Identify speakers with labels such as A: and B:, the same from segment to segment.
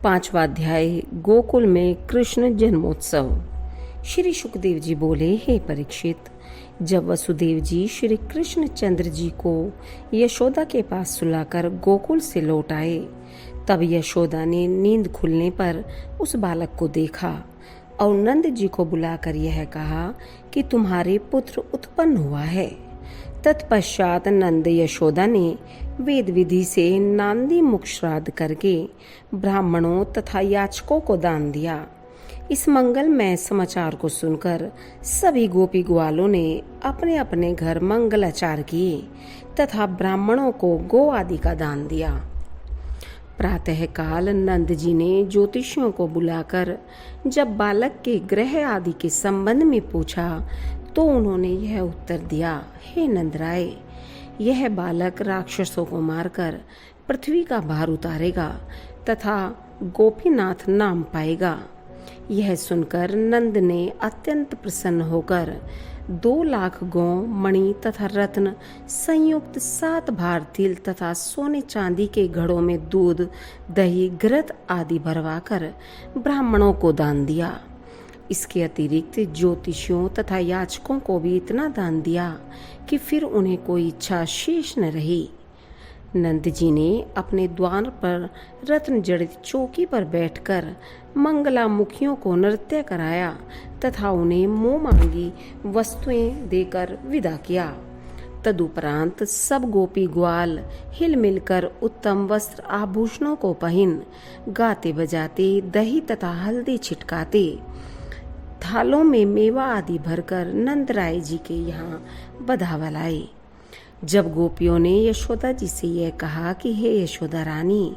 A: पांचवा अध्याय गोकुल में कृष्ण जन्मोत्सव। श्री सुखदेव जी बोले, हे परीक्षित, जब वसुदेव जी श्री कृष्ण चंद्र जी को यशोदा के पास सुलाकर गोकुल से लौट आए, तब यशोदा ने नींद खुलने पर उस बालक को देखा और नंद जी को बुलाकर यह कहा कि तुम्हारे पुत्र उत्पन्न हुआ है। तत्पश्चात नंद यशोदा ने वेद विधि से नांदी मुख श्राद्ध करके ब्राह्मणों तथा याचकों को दान दिया। इस मंगलमय समाचार को सुनकर सभी गोपी ग्वालों ने अपने अपने घर मंगलाचार किए तथा ब्राह्मणों को गो आदि का दान दिया। प्रातः काल नंद जी ने ज्योतिषियों को बुलाकर जब बालक के ग्रह आदि के संबंध में पूछा तो उन्होंने यह उत्तर दिया, हे नंदराय, यह बालक राक्षसों को मारकर पृथ्वी का भार उतारेगा तथा गोपीनाथ नाम पाएगा। यह सुनकर नंद ने अत्यंत प्रसन्न होकर 2 लाख गौ, मणि तथा रत्न संयुक्त 7 भार तिल तथा सोने चांदी के घड़ों में दूध, दही, घृत आदि भरवाकर ब्राह्मणों को दान दिया। इसके अतिरिक्त ज्योतिषियों तथा याचकों को भी इतना दान दिया कि फिर उन्हें कोई इच्छा शेष न रही। नंद जी ने अपने द्वार पर रत्न जड़ित चौकी पर बैठकर मंगलामुखियों को नृत्य कराया तथा उन्हें मुंह मांगी वस्तुएं देकर विदा किया। तदुपरांत सब गोपी ग्वाल हिल मिलकर उत्तम वस्त्र आभूषणों को पहन गाते बजाते दही तथा हल्दी छिटकाते थालों में मेवा आदि भरकर नंदराय जी के यहाँ बधावा लाए। जब गोपियों ने यशोदा जी से यह कहा कि हे यशोदा रानी,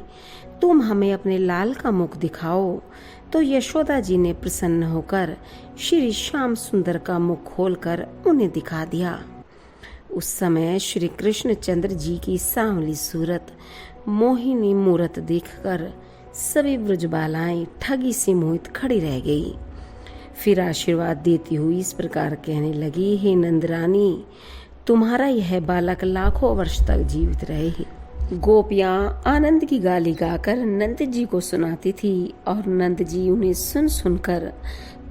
A: तुम हमें अपने लाल का मुख दिखाओ, तो यशोदा जी ने प्रसन्न होकर श्री श्याम सुंदर का मुख खोलकर उन्हें दिखा दिया। उस समय श्री कृष्ण चंद्र जी की सांवली सूरत, मोहिनी मूरत देखकर सभी ब्रजबालाएं ठगी से मोहित खड़ी रह गई। फिर आशीर्वाद देती हुई इस प्रकार कहने लगी, हे नंदरानी, तुम्हारा यह बालक लाखों वर्ष तक जीवित रहे। गोपियां आनंद की गाली गाकर नंद जी को सुनाती थी और नंद जी उन्हें सुन सुनकर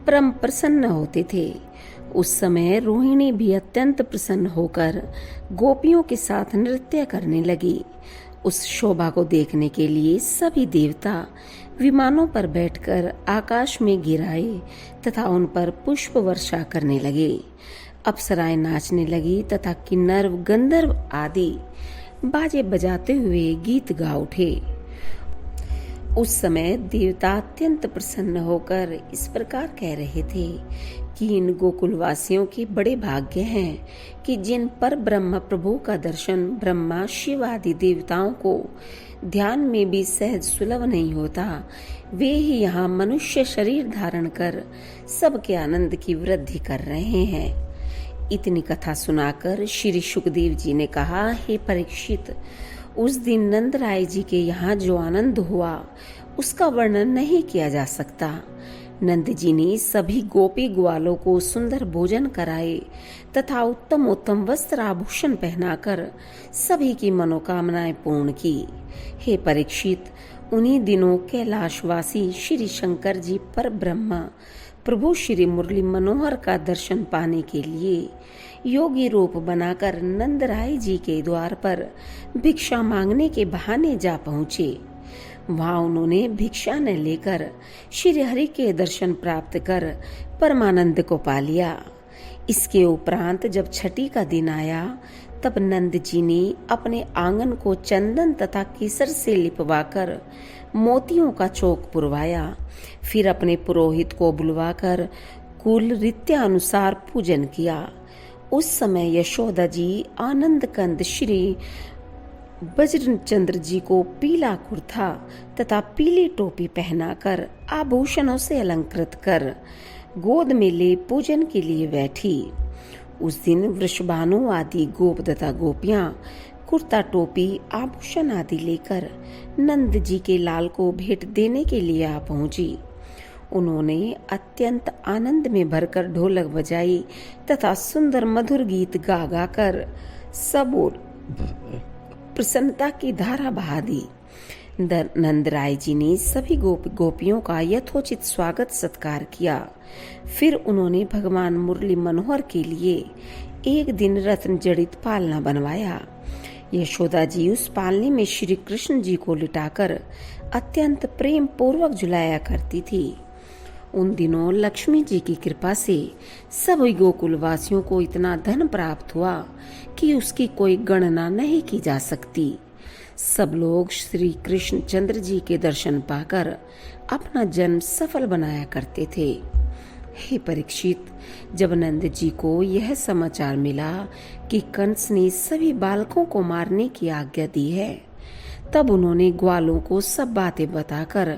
A: परम प्रसन्न होते थे। उस समय रोहिणी भी अत्यंत प्रसन्न होकर गोपियों के साथ नृत्य करने लगी। उस शोभा को देखने के लिए सभी देवता विमानों पर बैठकर आकाश में गिराए तथा उन पर पुष्प वर्षा करने लगे। अप्सराएं नाचने लगी तथा किन्नर, गंधर्व आदि बाजे बजाते हुए गीत गा उठे। उस समय देवता अत्यंत प्रसन्न होकर इस प्रकार कह रहे थे कि इन गोकुलवासियों के बड़े भाग्य हैं कि जिन पर ब्रह्म प्रभु का दर्शन ब्रह्मा, शिव आदि देवताओं को ध्यान में भी सहज सुलभ नहीं होता, वे ही यहाँ मनुष्य शरीर धारण कर सबके आनंद की वृद्धि कर रहे हैं। इतनी कथा सुनाकर श्री सुखदेव जी ने कहा, हे परीक्षित, उस दिन नंदराय जी के यहाँ जो आनंद हुआ उसका वर्णन नहीं किया जा सकता। नंद जी ने सभी गोपी ग्वालों को सुंदर भोजन कराए तथा उत्तम उत्तम वस्त्र आभूषण पहनाकर सभी की मनोकामनाएं पूर्ण की। हे परीक्षित, उन्हीं दिनों कैलाशवासी श्री शंकर जी पर ब्रह्मा प्रभु श्री मुरली मनोहर का दर्शन पाने के लिए योगी रूप बनाकर नंदराय जी के द्वार पर भिक्षा मांगने के बहाने जा पहुँचे। वहां उन्होंने भिक्षा न लेकर श्री हरि के दर्शन प्राप्त कर परमानंद को पा लिया। इसके उपरांत जब छठी का दिन आया तब नंद जी ने अपने आंगन को चंदन तथा केसर से लिपवाकर मोतियों का चौक पुरवाया। फिर अपने पुरोहित को बुलवाकर कुल रीत्यानुसार पूजन किया। उस समय यशोदा जी आनंद कंद श्री बजरंगचंद्र जी को पीला कुर्ता तथा पीली टोपी पहनाकर आभूषणों से अलंकृत कर गोद में ले पूजन के लिए बैठी। उस दिन वृषभानु आदि गोप तथा गोपियां कुर्ता, टोपी, आभूषण आदि लेकर नंद जी के लाल को भेंट देने के लिए आ पहुंची। उन्होंने अत्यंत आनंद में भरकर ढोलक बजाई तथा सुंदर मधुर गीत गा गाकर सब ओर प्रसन्नता की धारा बहा दी। नंद राय जी ने सभी गोपियों का यथोचित स्वागत सत्कार किया। फिर उन्होंने भगवान मुरली मनोहर के लिए एक दिन रत्न जड़ित पालना बनवाया। यशोदा जी उस पालने में श्री कृष्ण जी को लिटाकर अत्यंत प्रेम पूर्वक झुलाया करती थी। उन दिनों लक्ष्मी जी की कृपा से सभी गोकुल वासियों को इतना धन प्राप्त हुआ कि उसकी कोई गणना नहीं की जा सकती। सब लोग श्री कृष्ण चंद्र जी के दर्शन पाकर अपना जन्म सफल बनाया करते थे। हे परीक्षित, जब नंद जी को यह समाचार मिला कि कंस ने सभी बालकों को मारने की आज्ञा दी है, तब उन्होंने ग्वालों को सब बातें बताकर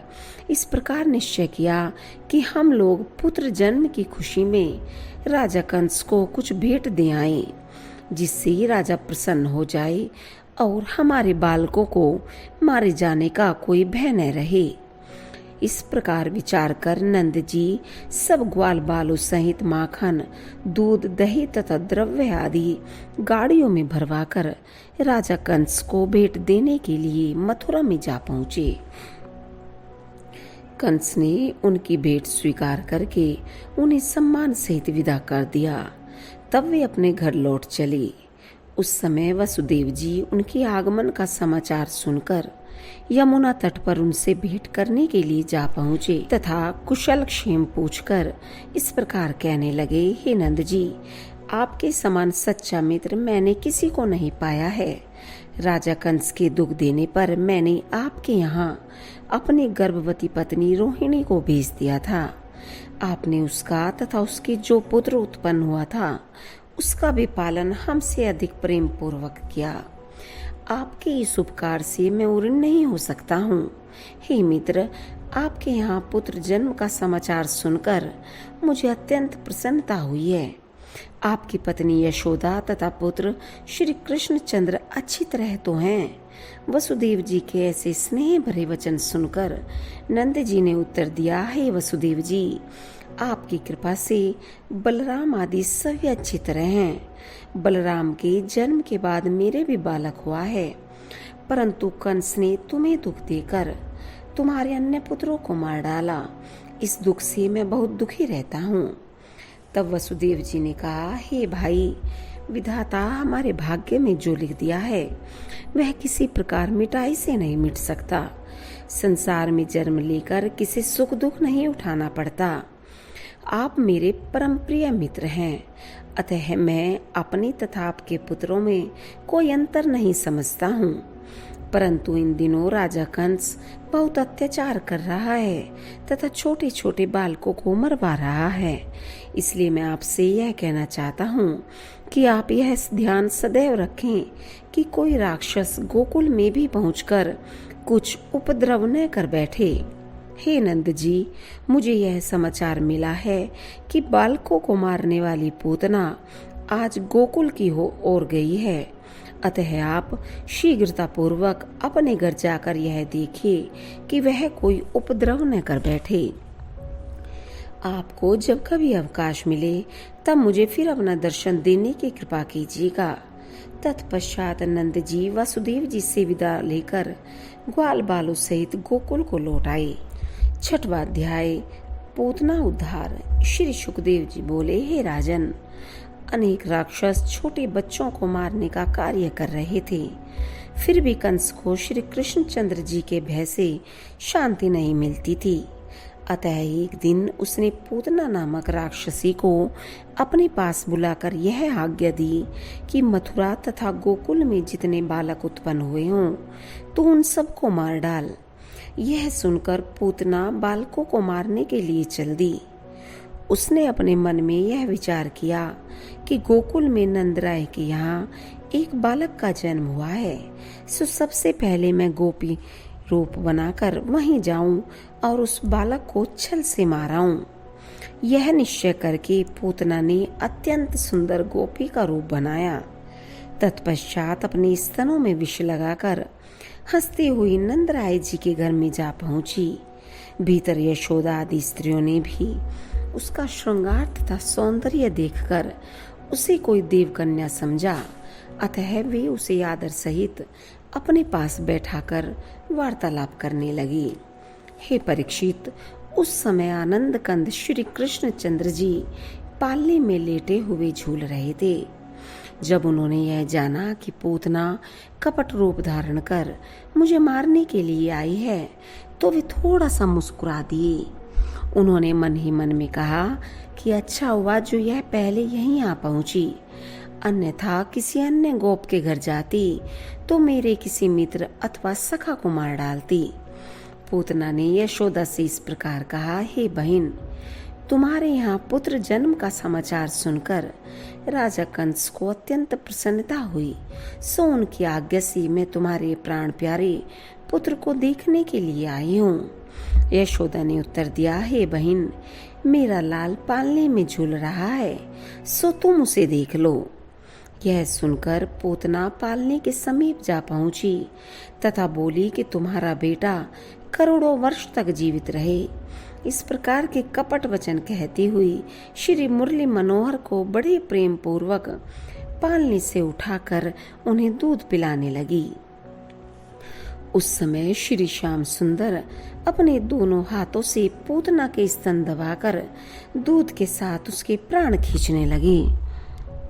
A: इस प्रकार निश्चय किया कि हम लोग पुत्र जन्म की खुशी में राजा कंस को कुछ भेंट दे आए, जिससे राजा प्रसन्न हो जाए और हमारे बालकों को मारे जाने का कोई भय न रहे। इस प्रकार विचार कर नंद जी सब ग्वाल बालों सहित माखन, दूध, दही तथा द्रव्य आदि गाड़ियों में भरवाकर राजा कंस को भेंट देने के लिए मथुरा में जा पहुंचे। कंस ने उनकी भेंट स्वीकार करके उन्हें सम्मान सहित विदा कर दिया। तब वे अपने घर लौट चले। उस समय वसुदेव जी उनके आगमन का समाचार सुनकर यमुना तट पर उनसे भेंट करने के लिए जा पहुँचे तथा कुशल क्षेम पूछकर इस प्रकार कहने लगे, हे नंद जी, आपके समान सच्चा मित्र मैंने किसी को नहीं पाया है। राजा कंस के दुख देने पर मैंने आपके यहाँ अपनी गर्भवती पत्नी रोहिणी को भेज दिया था। आपने उसका तथा उसके जो पुत्र उत्पन्न हुआ था उसका भी पालन हमसे अधिक प्रेम पूर्वक किया। आपके इस उपकार से मैं ऋणी नहीं हो सकता हूँ। हे मित्र, आपके यहाँ पुत्र जन्म का समाचार सुनकर मुझे अत्यंत प्रसन्नता हुई है। आपकी पत्नी यशोदा तथा पुत्र श्री कृष्ण चंद्र अच्छी तरह तो हैं। वसुदेव जी के ऐसे स्नेह भरे वचन सुनकर नंद जी ने उत्तर दिया, हे वसुदेव जी, आपकी कृपा से बलराम आदि सभी अच्छी तरह हैं। बलराम के जन्म के बाद मेरे भी बालक हुआ है, परंतु कंस ने तुम्हें दुख देकर तुम्हारे अन्य पुत्रों को मार डाला। इस दुख से मैं बहुत दुखी रहता हूँ। तब वसुदेव जी ने कहा, हे भाई, विधाता हमारे भाग्य में जो लिख दिया है वह किसी प्रकार मिटाई से नहीं मिट सकता। संसार में जन्म लेकर किसी सुख दुख नहीं उठाना पड़ता। आप मेरे परम प्रिय मित्र हैं, अतः मैं अपने तथा आपके पुत्रों में कोई अंतर नहीं समझता हूँ। परंतु इन दिनों राजा कंस बहुत अत्याचार कर रहा है तथा छोटे छोटे बालकों को मरवा रहा है। इसलिए मैं आपसे यह कहना चाहता हूँ कि आप यह ध्यान सदैव रखें कि कोई राक्षस गोकुल में भी पहुंचकर कुछ उपद्रव न कर बैठे। हे नंद जी, मुझे यह समाचार मिला है कि बालकों को मारने वाली पूतना आज गोकुल की ओर गई है। अतः आप शीघ्रता पूर्वक अपने घर जाकर यह देखिए कि वह कोई उपद्रव न कर बैठे। आपको जब कभी अवकाश मिले तब मुझे फिर अपना दर्शन देने की कृपा कीजिएगा। तत्पश्चात नंद जी वसुदेव जी से विदा लेकर ग्वाल बालों सहित गोकुल को लौट आए। छठवां अध्याय, पूतना उद्धार। श्री सुखदेव जी बोले, हे राजन, अनेक राक्षस छोटे बच्चों को मारने का कार्य कर रहे थे। फिर भी कंस को श्री कृष्ण चंद्र जी के भय से शांति नहीं मिलती थी। अतः एक दिन उसने पूतना नामक राक्षसी को अपने पास बुलाकर यह आज्ञा दी कि मथुरा तथा गोकुल में जितने बालक उत्पन्न हुए हों तो उन सबको मार डाल। यह सुनकर पूतना बालकों को मारने के लिए चल दी। उसने अपने मन में यह विचार किया कि गोकुल में नंदराय के यहाँ एक बालक का जन्म हुआ है, सो सबसे पहले मैं गोपी रूप बनाकर वहीं जाऊं और उस बालक को छल से माराऊं। यह निश्चय करके पूतना ने अत्यंत सुंदर गोपी का रूप बनाया। तत्पश्चात अपने स्तनों में विष लगाकर हंसती हुई नंदराय जी के घर में जा पहुंची। भीतर यशोदा आदि स्त्रियों ने भी उसका श्रृंगार तथा सौंदर्य देखकर उसे कोई देवकन्या समझा। अतः वे उसे आदर सहित अपने पास बैठाकर वार्तालाप करने लगी। हे परीक्षित, उस समय आनंद कंद श्री कृष्णचंद्र जी पालने में लेटे हुए झूल रहे थे। जब उन्होंने यह जाना कि पूतना कपट रूप धारण कर मुझे मारने के लिए आई है, तो वे थोड़ा सा मुस्कुरा दिए। उन्होंने मन ही मन में कहा कि अच्छा हुआ जो यह पहले यहीं आ पहुंची, अन्यथा किसी अन्य गोप के घर जाती तो मेरे किसी मित्र अथवा सखा को मार डालती। पूतना ने यशोदा से इस प्रकार कहा, हे बहन, तुम्हारे यहाँ पुत्र जन्म का समाचार सुनकर राजा कंस को अत्यंत प्रसन्नता हुई, सो उनकी आज्ञा से मैं तुम्हारे प्राण प्यारे पुत्र को देखने के लिए आई हूँ। यशोदा ने उत्तर दिया, हे बहन, मेरा लाल पालने में झूल रहा है, सो तुम उसे देख लो। यह सुनकर पूतना पालने के समीप जा पहुंची तथा बोली कि तुम्हारा बेटा करोड़ों वर्ष तक जीवित रहे। इस प्रकार के कपट वचन कहती हुई श्री मुरली मनोहर को बड़े प्रेम पूर्वक पालने से उठाकर उन्हें दूध पिलाने लगी। उस समय श्री श्याम सुंदर अपने दोनों हाथों से पूतना के स्तन दबाकर दूध के साथ उसके प्राण खींचने लगी।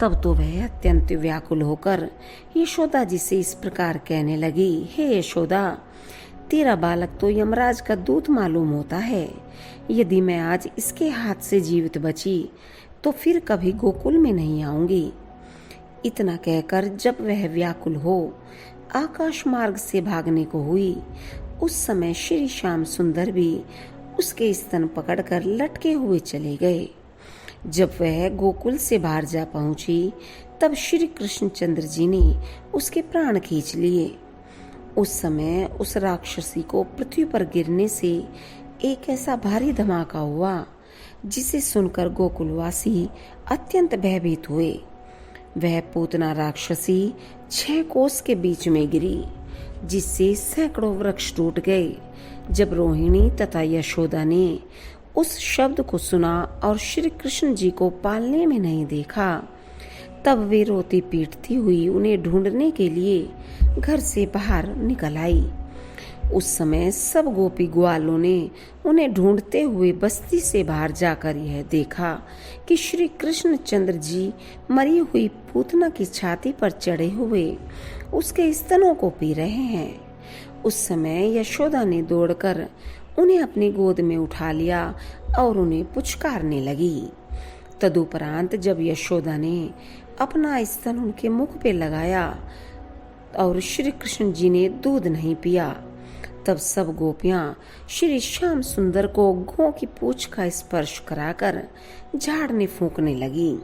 A: तब तो वह अत्यंत व्याकुल होकर यशोदा जी से इस प्रकार कहने लगी, हे यशोदा, तेरा बालक तो यमराज का दूत मालूम होता है। यदि मैं आज इसके हाथ से जीवित बची तो फिर कभी गोकुल में नहीं आऊंगी। इतना कहकर जब वह व्याकुल हो आकाश मार्ग से भागने को हुई, उस समय श्री श्याम सुंदर भी उसके स्तन पकड़कर लटके हुए चले गए। जब वह गोकुल से बाहर जा पहुंची तब श्री कृष्णचंद्र जी ने उसके प्राण खींच लिए। उस समय उस राक्षसी को पृथ्वी पर गिरने से एक ऐसा भारी धमाका हुआ जिसे सुनकर गोकुलवासी अत्यंत भयभीत हुए। वह पूतना राक्षसी 6 कोस के बीच में गिरी, जिससे सैकड़ों वृक्ष टूट गए। जब रोहिणी तथा यशोदा ने उस शब्द को सुना और श्री कृष्ण जी को पालने में नहीं देखा, तब वे रोती पीटती हुई उन्हें ढूंढने के लिए घर से बाहर निकल आई। उस समय सब गोपी ग्वालों ने उन्हें ढूंढते हुए बस्ती से बाहर जाकर यह देखा कि श्री कृष्णचंद्र जी मरी हुई पूतना की छाती पर चढ़े हुए उसके स्तनों को पी रहे हैं। उस समय यशोदा ने दौड़कर उन्हें अपनी गोद में उठा लिया और उन्हें पुचकारने लगी। तदुपरांत जब यशोदा ने अपना स्तन उनके मुख पे लगाया और श्री कृष्ण जी ने दूध नहीं पिया, तब सब गोपियां श्री श्याम सुंदर को गौ की पूंछ का स्पर्श कराकर झाड़ने फूंकने लगी।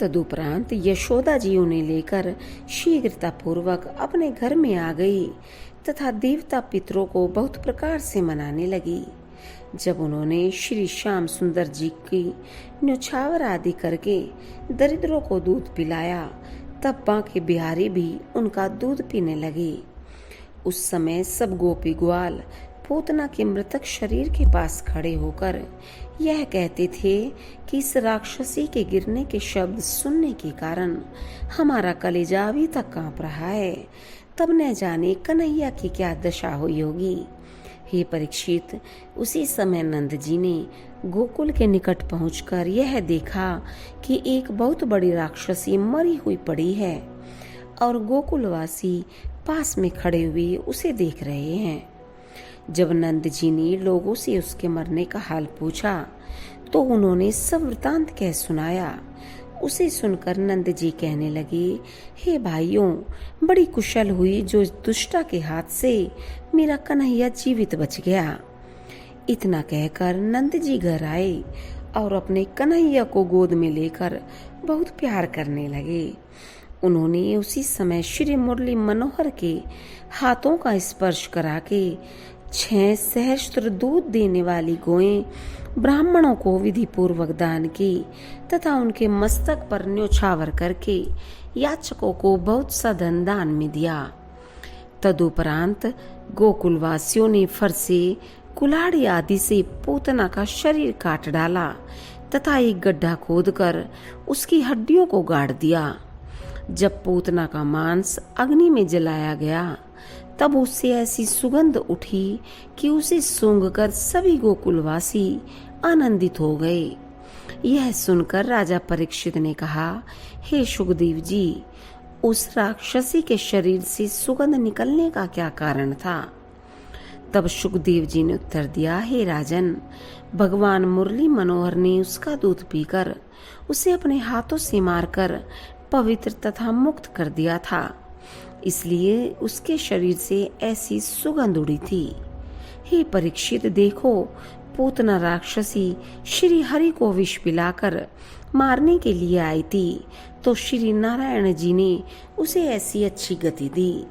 A: तदुपरांत यशोदा जी उन्हें लेकर शीघ्रता पूर्वक अपने घर में आ गई तथा देवता पितरों को बहुत प्रकार से मनाने लगी। जब उन्होंने श्री श्याम सुंदर जी की न्योछावर आदि करके दरिद्रों को दूध पिलाया, तब बांके बिहारी भी उनका दूध पीने लगे। उस समय सब गोपी ग्वाल पूतना के मृतक शरीर के पास खड़े होकर यह कहते थे कि इस राक्षसी के गिरने के शब्द सुनने के कारण हमारा कलेजा अभी तक कांप रहा है, तब न जाने कन्हैया की क्या दशा हुई होगी। हे परीक्षित, उसी समय नंद जी ने गोकुल के निकट पहुंचकर यह देखा कि एक बहुत बड़ी राक्षसी मरी हुई पड़ी है और गोकुलवासी पास में खड़े हुए उसे देख रहे हैं। जब नंद जी ने लोगों से उसके मरने का हाल पूछा तो उन्होंने सब वृतांत कह सुनाया। उसे सुनकर नंद जी कहने लगे, हे भाइयों, बड़ी कुशल हुई जो दुष्टा के हाथ से मेरा कन्हैया जीवित बच गया। इतना कहकर नंद जी घर आए और अपने कन्हैया को गोद में लेकर बहुत प्यार करने लगे। उन्होंने उसी समय श्री मुरली मनोहर के हाथों का स्पर्श करा के 6 सहस्त्र दूध देने वाली गौएं ब्राह्मणों को विधि पूर्वक दान की तथा उनके मस्तक पर न्योछावर करके याचकों को बहुत सा धन दान में दिया। तदुपरांत गोकुलवासियों ने फरसे, कुल्हाड़ी आदि से पूतना का शरीर काट डाला तथा एक गड्ढा खोदकर उसकी हड्डियों को गाड़ दिया। जब पूतना का मांस अग्नि में जलाया गया तब उससे ऐसी सुगंध उठी कि उसे सूंघकर सभी गोकुलवासी आनंदित हो गए। यह सुनकर राजा परीक्षित ने कहा, हे सुखदेव जी, उस राक्षसी के शरीर से सुगंध निकलने का क्या कारण था? तब सुखदेव जी ने उत्तर दिया, हे राजन, भगवान मुरली मनोहर ने उसका दूध पीकर उसे अपने हाथों से मारकर पवित्र तथा मुक्त कर दिया था, इसलिए उसके शरीर से ऐसी सुगंध उड़ी थी। हे परीक्षित, देखो, पूतना राक्षसी श्री हरि को विष पिलाकर मारने के लिए आई थी, तो श्री नारायण जी ने उसे ऐसी अच्छी गति दी।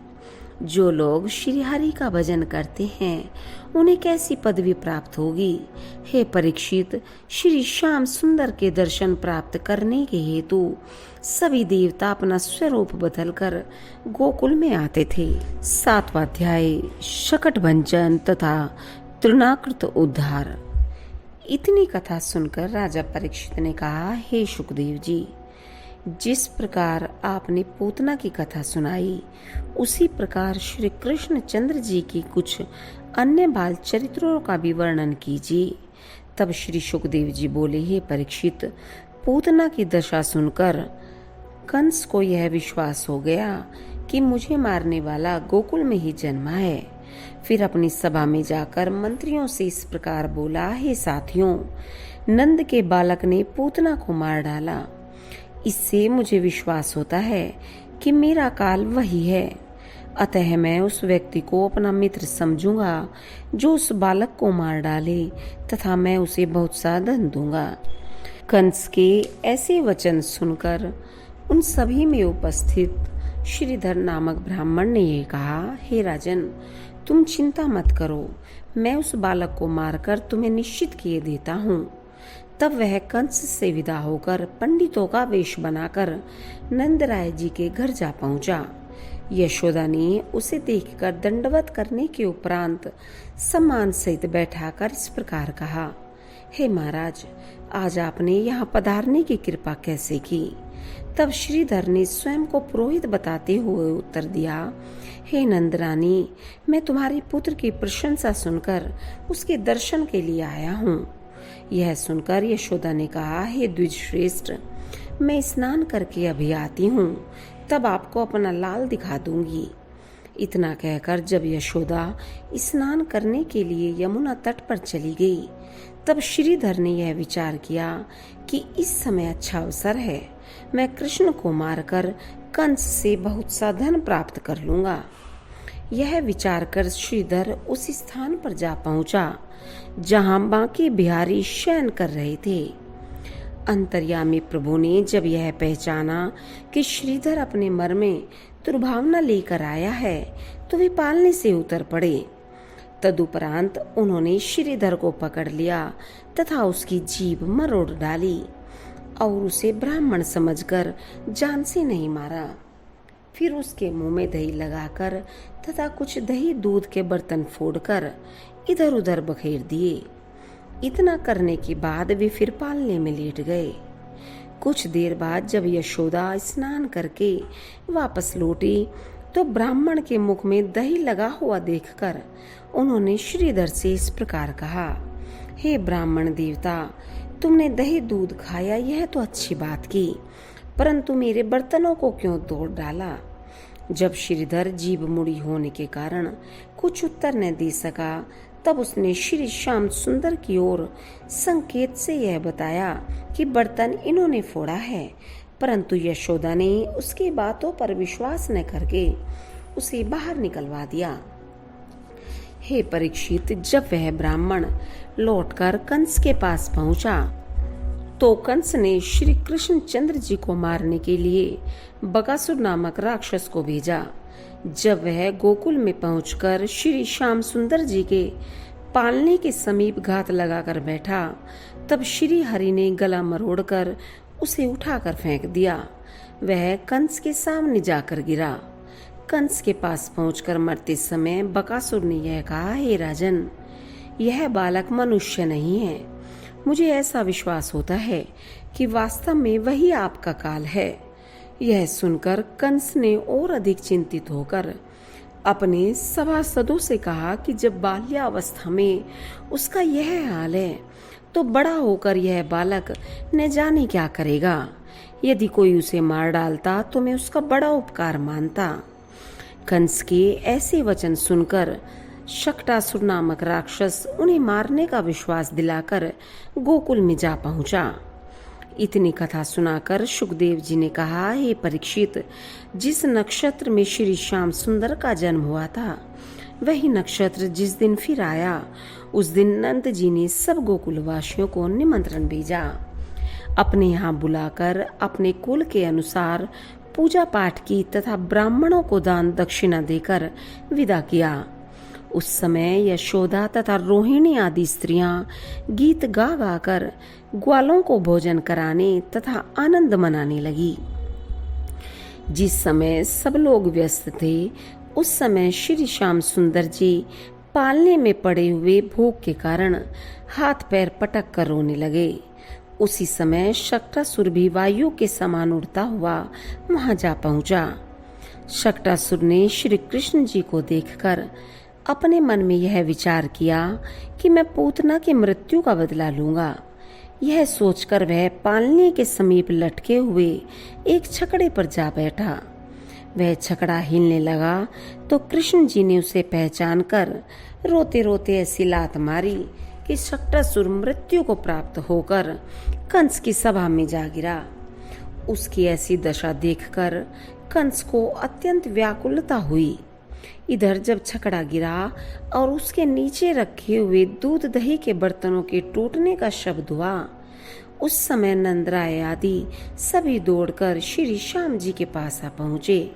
A: जो लोग श्री हरि का भजन करते हैं उन्हें कैसी पदवी प्राप्त होगी? हे परीक्षित, श्री श्याम सुंदर के दर्शन प्राप्त करने के हेतु सभी देवता अपना स्वरूप बदलकर गोकुल में आते थे। 7वां अध्याय, शकट भंजन तथा तृणाकृत उद्धार। इतनी कथा सुनकर राजा परीक्षित ने कहा, हे सुखदेव जी, जिस प्रकार आपने पूतना की कथा सुनाई उसी प्रकार श्री कृष्ण चंद्र जी की कुछ अन्य बाल चरित्रों का भी वर्णन कीजिए। तब श्री सुखदेव जी बोले, हे परीक्षित, पूतना की दशा सुनकर कंस को यह विश्वास हो गया कि मुझे मारने वाला गोकुल में ही जन्मा है। फिर अपनी सभा में जाकर मंत्रियों से इस प्रकार बोला, हे साथियों, नंद के बालक ने पूतना को मार डाला। इससे मुझे विश्वास होता है कि मेरा काल वही है। अतः मैं उस व्यक्ति को अपना मित्र समझूंगा जो उस बालक को मार डाले, तथा मैं उसे बहुत सा धन दूंगा। कंस के ऐसे वचन सुनकर उन सभी में उपस्थित श्रीधर नामक ब्राह्मण ने ये कहा, हे राजन, तुम चिंता मत करो, मैं उस बालक को मारकर तुम्हें निश्चित किए देता हूँ। तब वह कंस से विदा होकर पंडितों का वेश बनाकर नंदराय जी के घर जा पहुंचा। यशोदा ने उसे देखकर दंडवत करने के उपरांत सम्मान सहित बैठाकर इस प्रकार कहा, हे महाराज, आज आपने यहाँ पधारने की कृपा कैसे की? तब श्रीधर ने स्वयं को पुरोहित बताते हुए उत्तर दिया, हे नंदरानी, मैं तुम्हारे पुत्र की प्रशंसा सुनकर उसके दर्शन के लिए आया हूँ। यह सुनकर यशोदा ने कहा, हे द्विजश्रेष्ठ, मैं स्नान करके अभी आती हूँ, तब आपको अपना लाल दिखा दूंगी। इतना कहकर जब यशोदा स्नान करने के लिए यमुना तट पर चली गई, तब श्रीधर ने यह विचार किया कि इस समय अच्छा अवसर है, मैं कृष्ण को मारकर कंस से बहुत सा धन प्राप्त कर लूंगा। यह विचार कर श्रीधर उस स्थान पर जा पहुंचा जहां बांके बिहारी शयन कर रहे थे। अंतर्यामी प्रभु ने जब यह पहचाना कि श्रीधर अपने मन में दुर्भावना लेकर आया है, तो वे पालने से उतर पड़े। तदुपरांत उन्होंने श्रीधर को पकड़ लिया तथा उसकी जीभ मरोड़ डाली और उसे ब्राह्मण समझकर जान से नहीं मारा। फिर उसके मुंह में दही लगाकर तथा कुछ दही दूध के बर्तन फोड़कर इधर उधर बखेर दिए। इतना करने के बाद वे फिर पालने में लेट गए। कुछ देर बाद जब यशोदा स्नान करके वापस लौटी, तो ब्राह्मण के मुख में दही लगा हुआ देखकर उन्होंने श्रीधर से इस प्रकार कहा, हे ब्राह्मण देवता, तुमने दही दूध खाया, यह तो अच्छी बात की, परंतु मेरे बर्तनों को क्यों तोड़ डाला? जब श्रीधर जीभ मुड़ी होने के कारण कुछ उत्तर न दे सका, तब उसने श्री श्याम सुंदर की ओर संकेत से यह बताया कि बर्तन इन्होंने फोड़ा है, परंतु यशोदा ने उसकी बातों पर विश्वास न करके उसे बाहर निकलवा दिया। हे परीक्षित, जब वह ब्राह्मण लौटकर कंस के पास पहुंचा, तो कंस ने श्री कृष्ण चंद्र जी को मारने के लिए बकासुर नामक राक्षस को भेजा। जब वह गोकुल में पहुंचकर श्री श्याम सुंदर जी के पालने के समीप घात लगाकर बैठा, तब श्री हरि ने गला मरोड़कर उसे उठाकर फेंक दिया। वह कंस के सामने जाकर गिरा। कंस के पास पहुंचकर मरते समय बकासुर ने यह कहा, हे राजन, यह बालक मनुष्य नहीं है। मुझे ऐसा विश्वास होता है कि वास्तव में वही आपका काल है। यह सुनकर कंस ने और अधिक चिंतित होकर अपने सभासदों से कहा कि जब बाल्यावस्था में उसका यह हाल है तो बड़ा होकर यह बालक न जाने क्या करेगा। यदि कोई उसे मार डालता तो मैं उसका बड़ा उपकार मानता। कंस के ऐसे वचन सुनकर शक्टासुर नामक राक्षस उन्हें मारने का विश्वास दिलाकर गोकुल में जा पहुंचा। इतनी कथा सुनाकर सुखदेव जी ने कहा, हे परीक्षित, जिस नक्षत्र में श्री श्याम सुंदर का जन्म हुआ था वही नक्षत्र जिस दिन फिर आया, उस दिन नंद जी ने सब गोकुलवासियों को निमंत्रण भेजा। अपने यहाँ बुलाकर अपने कुल के अनुसार पूजा पाठ की तथा ब्राह्मणों को दान दक्षिणा देकर विदा किया। उस समय यशोदा तथा रोहिणी आदि स्त्रियां गीत गा गा कर ग्वालों को भोजन कराने तथा आनंद मनाने लगी। जिस समय सब लोग व्यस्त थे उस समय श्री श्याम सुंदर जी पालने में पड़े हुए भूख के कारण हाथ पैर पटक कर रोने लगे। उसी समय शक्टासुर भी वायु के समान उड़ता हुआ वहां जा पहुंचा। शक्टासुर ने श्री कृष्ण जी को देखकर अपने मन में यह विचार किया कि मैं पूतना की मृत्यु का बदला लूंगा। यह सोचकर वह पालने के समीप लटके हुए एक छकड़े पर जा बैठा। वह छकड़ा हिलने लगा तो कृष्ण जी ने उसे पहचान कर रोते रोते ऐसी लात मारी कि शक्टासुर मृत्यु को प्राप्त होकर कंस की सभा में जा गिरा। उसकी ऐसी दशा देखकर कंस को अत्यंत व्याकुलता हुई। इधर जब छकड़ा गिरा और उसके नीचे रखे हुए दूध दही के बर्तनों के टूटने का शब्द हुआ, उस समय नंदराय आदि सभी दौड़कर श्री श्याम जी के पास आ पहुंचे।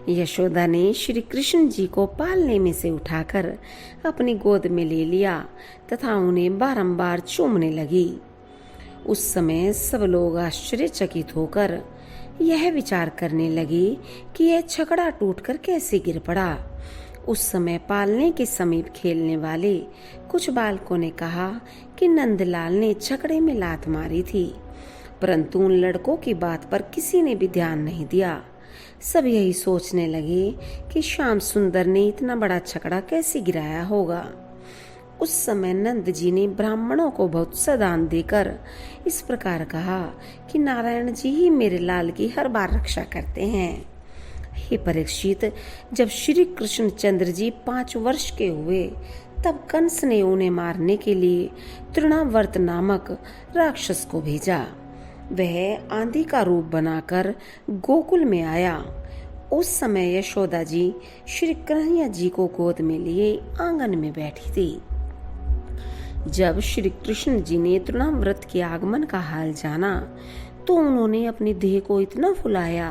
A: यशोदा ने श्री कृष्ण जी को पालने में से उठाकर अपनी गोद में ले लिया तथा उन्हें बारंबार चूमने लगी। उस समय सब लोग आश्चर्यचकित होकर यह विचार करने लगे कि यह छकड़ा टूटकर कैसे गिर पड़ा। उस समय पालने के समीप खेलने वाले कुछ बालकों ने कहा कि नंदलाल ने छकड़े में लात मारी थी, परंतु उन लड़कों की बात पर किसी ने भी ध्यान नहीं दिया। सब यही सोचने लगे कि श्याम सुंदर ने इतना बड़ा छकड़ा कैसे गिराया होगा। उस समय नंद जी ने ब्राह्मणों को बहुत सा दान देकर इस प्रकार कहा कि नारायण जी ही मेरे लाल की हर बार रक्षा करते हैं। हे परीक्षित, जब श्री कृष्ण चंद्र जी 5 वर्ष के हुए तब कंस ने उन्हें मारने के लिए तृणावर्त नामक राक्षस को भेजा। वह आंधी का रूप बनाकर गोकुल में आया। उस समय यशोदा जी श्री कन्हैया जी को गोद में लिए आंगन में बैठी थी। जब श्री कृष्ण जी ने तृणाव्रत के आगमन का हाल जाना तो उन्होंने अपनी देह को इतना फुलाया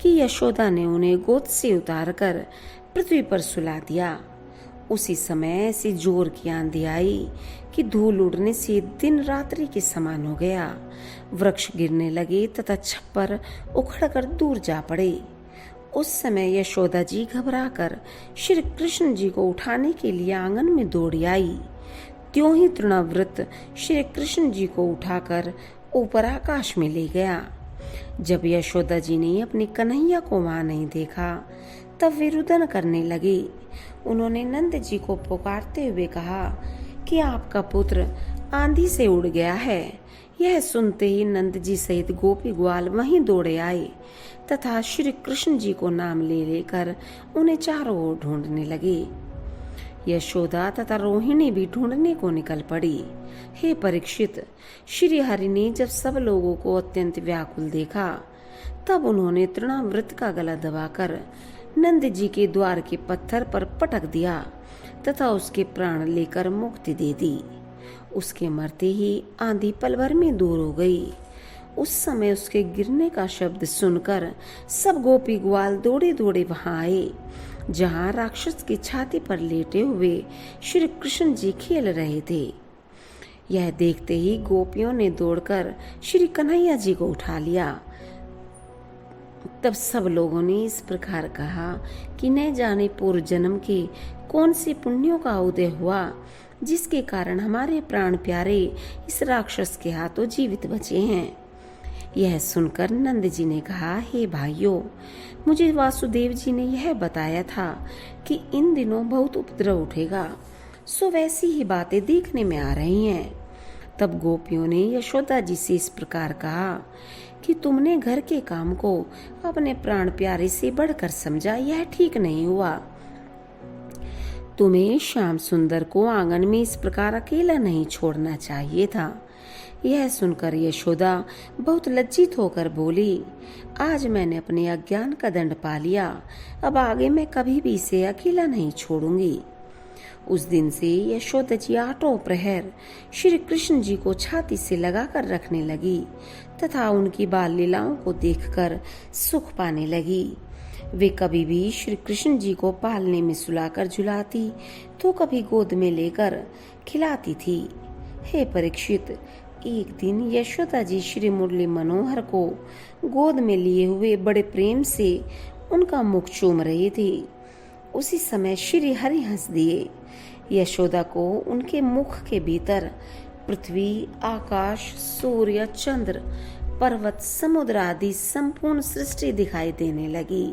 A: कि यशोदा ने उन्हें गोद से उतारकर पृथ्वी पर सुला दिया। उसी समय ऐसी जोर की आंधी आई कि धूल उड़ने से दिन रात्रि के समान हो गया। वृक्ष गिरने लगे तथा छप्पर उखड़कर दूर जा पड़े। उस समय यशोदा जी घबराकर श्री कृष्ण जी को उठाने के लिए आंगन में दौड़ी आई। त्यों ही तृणाव्रत श्री कृष्ण जी को उठाकर ऊपर आकाश में ले गया। जब यशोदा जी ने अपनी कन्हैया को वहां नहीं देखा तब वे रुदन करने लगे। उन्होंने नंद जी को पुकारते हुए कहा कि आपका पुत्र आंधी से उड़ गया है। यह सुनते ही नंद जी सहित गोपी ग्वाल वहीं दौड़े आए तथा श्री कृष्ण जी को नाम ले लेकर उन्हें चारों ओर ढूंढने लगे। यशोदा तथा रोहिणी भी ढूंढने को निकल पड़ी। हे परीक्षित, श्री हरि ने जब सब लोगों को अत्यंत व्याकुल देखा तब उन्होंने तृणाव्रत का गला दबाकर नंद जी के द्वार के पत्थर पर पटक दिया तथा उसके प्राण लेकर मुक्ति दे दी। उसके मरते ही आंधी पल भर में दूर हो गई। उस समय उसके गिरने का शब्द सुनकर सब गोपी ग्वाल दौड़े दौड़े वहां आए जहां राक्षस की छाती पर लेटे हुए श्री कृष्ण जी खेल रहे थे। यह देखते ही गोपियों ने दौड़कर श्री कन्हैया जी को उठा लिया। तब सब लोगों ने इस प्रकार कहा कि न जाने पूर्व जन्म के कौन से पुण्यों का उदय हुआ जिसके कारण हमारे प्राण प्यारे इस राक्षस के हाथों जीवित बचे हैं। यह सुनकर नंद जी ने कहा, हे भाइयों, मुझे वासुदेव जी ने यह बताया था कि इन दिनों बहुत उपद्रव उठेगा, सो वैसी ही बातें देखने में आ रही हैं। तब गोपियों ने यशोदा जी से इस प्रकार कहा कि तुमने घर के काम को अपने प्राण प्यारे से बढ़कर समझा, यह ठीक नहीं हुआ। तुम्हें श्याम सुंदर को आंगन में इस प्रकार अकेला नहीं छोड़ना चाहिए था। यह सुनकर यशोदा बहुत लज्जित होकर बोली, आज मैंने अपने अज्ञान का दंड पा लिया, अब आगे मैं कभी भी इसे अकेला नहीं छोड़ूंगी। उस दिन से यशोदा जी आठों प्रहर श्री कृष्ण जी को छाती से लगाकर रखने लगी तथा उनकी बाल लीलाओं को देखकर सुख पाने लगी। वे कभी भी श्री कृष्ण जी को पालने में सुलाकर झुलाती तो कभी गोद में लेकर खिलाती थी। हे परीक्षित, एक दिन यशोदा जी श्री मुरली मनोहर को गोद में लिए हुए बड़े प्रेम से उनका मुख चूम रहे थे। उसी समय श्री हरि हंस दिए। यशोदा को उनके मुख के भीतर पृथ्वी, आकाश, सूर्य, चंद्र, पर्वत, समुद्र आदि संपूर्ण सृष्टि दिखाई देने लगी।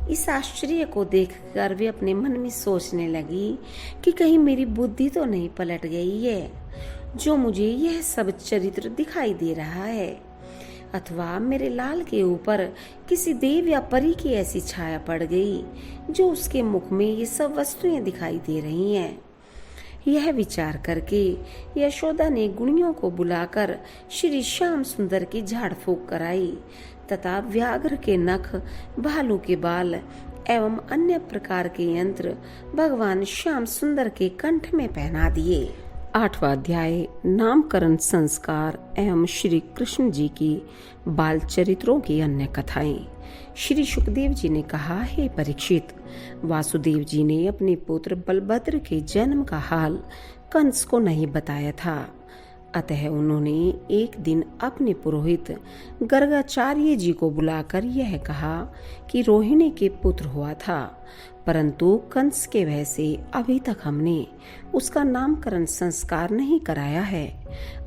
A: इस आश्चर्य को देखकर वे अपने मन में सोचने लगी कि कहीं मेरी बुद्धि तो नहीं पलट गई है, जो मुझे यह सब चरित्र दिखाई दे रहा है, अथवा मेरे लाल के ऊपर किसी देव या परी की ऐसी छाया पड़ गई जो उसके मुख में ये सब वस्तुएं दिखाई दे रही हैं। यह विचार करके यशोदा ने गुणियों को बुलाकर श्री श्याम सुंदर की झाड़ फूंक कराई तथा व्याघ्र के नख, भालू के बाल एवं अन्य प्रकार के यंत्र भगवान श्याम सुंदर के कंठ में पहना दिए। 8वां अध्याय नामकरण संस्कार एवं श्री कृष्ण जी की बाल चरित्रों की अन्य कथाएं। श्री सुखदेव जी ने कहा, हे परीक्षित, वासुदेव जी ने अपने पुत्र बलभद्र के जन्म का हाल कंस को नहीं बताया था। अतः उन्होंने एक दिन अपने पुरोहित गर्गाचार्य जी को बुलाकर यह कहा कि रोहिणी के पुत्र हुआ था, परंतु कंस के भय से अभी तक हमने उसका नामकरण संस्कार नहीं कराया है।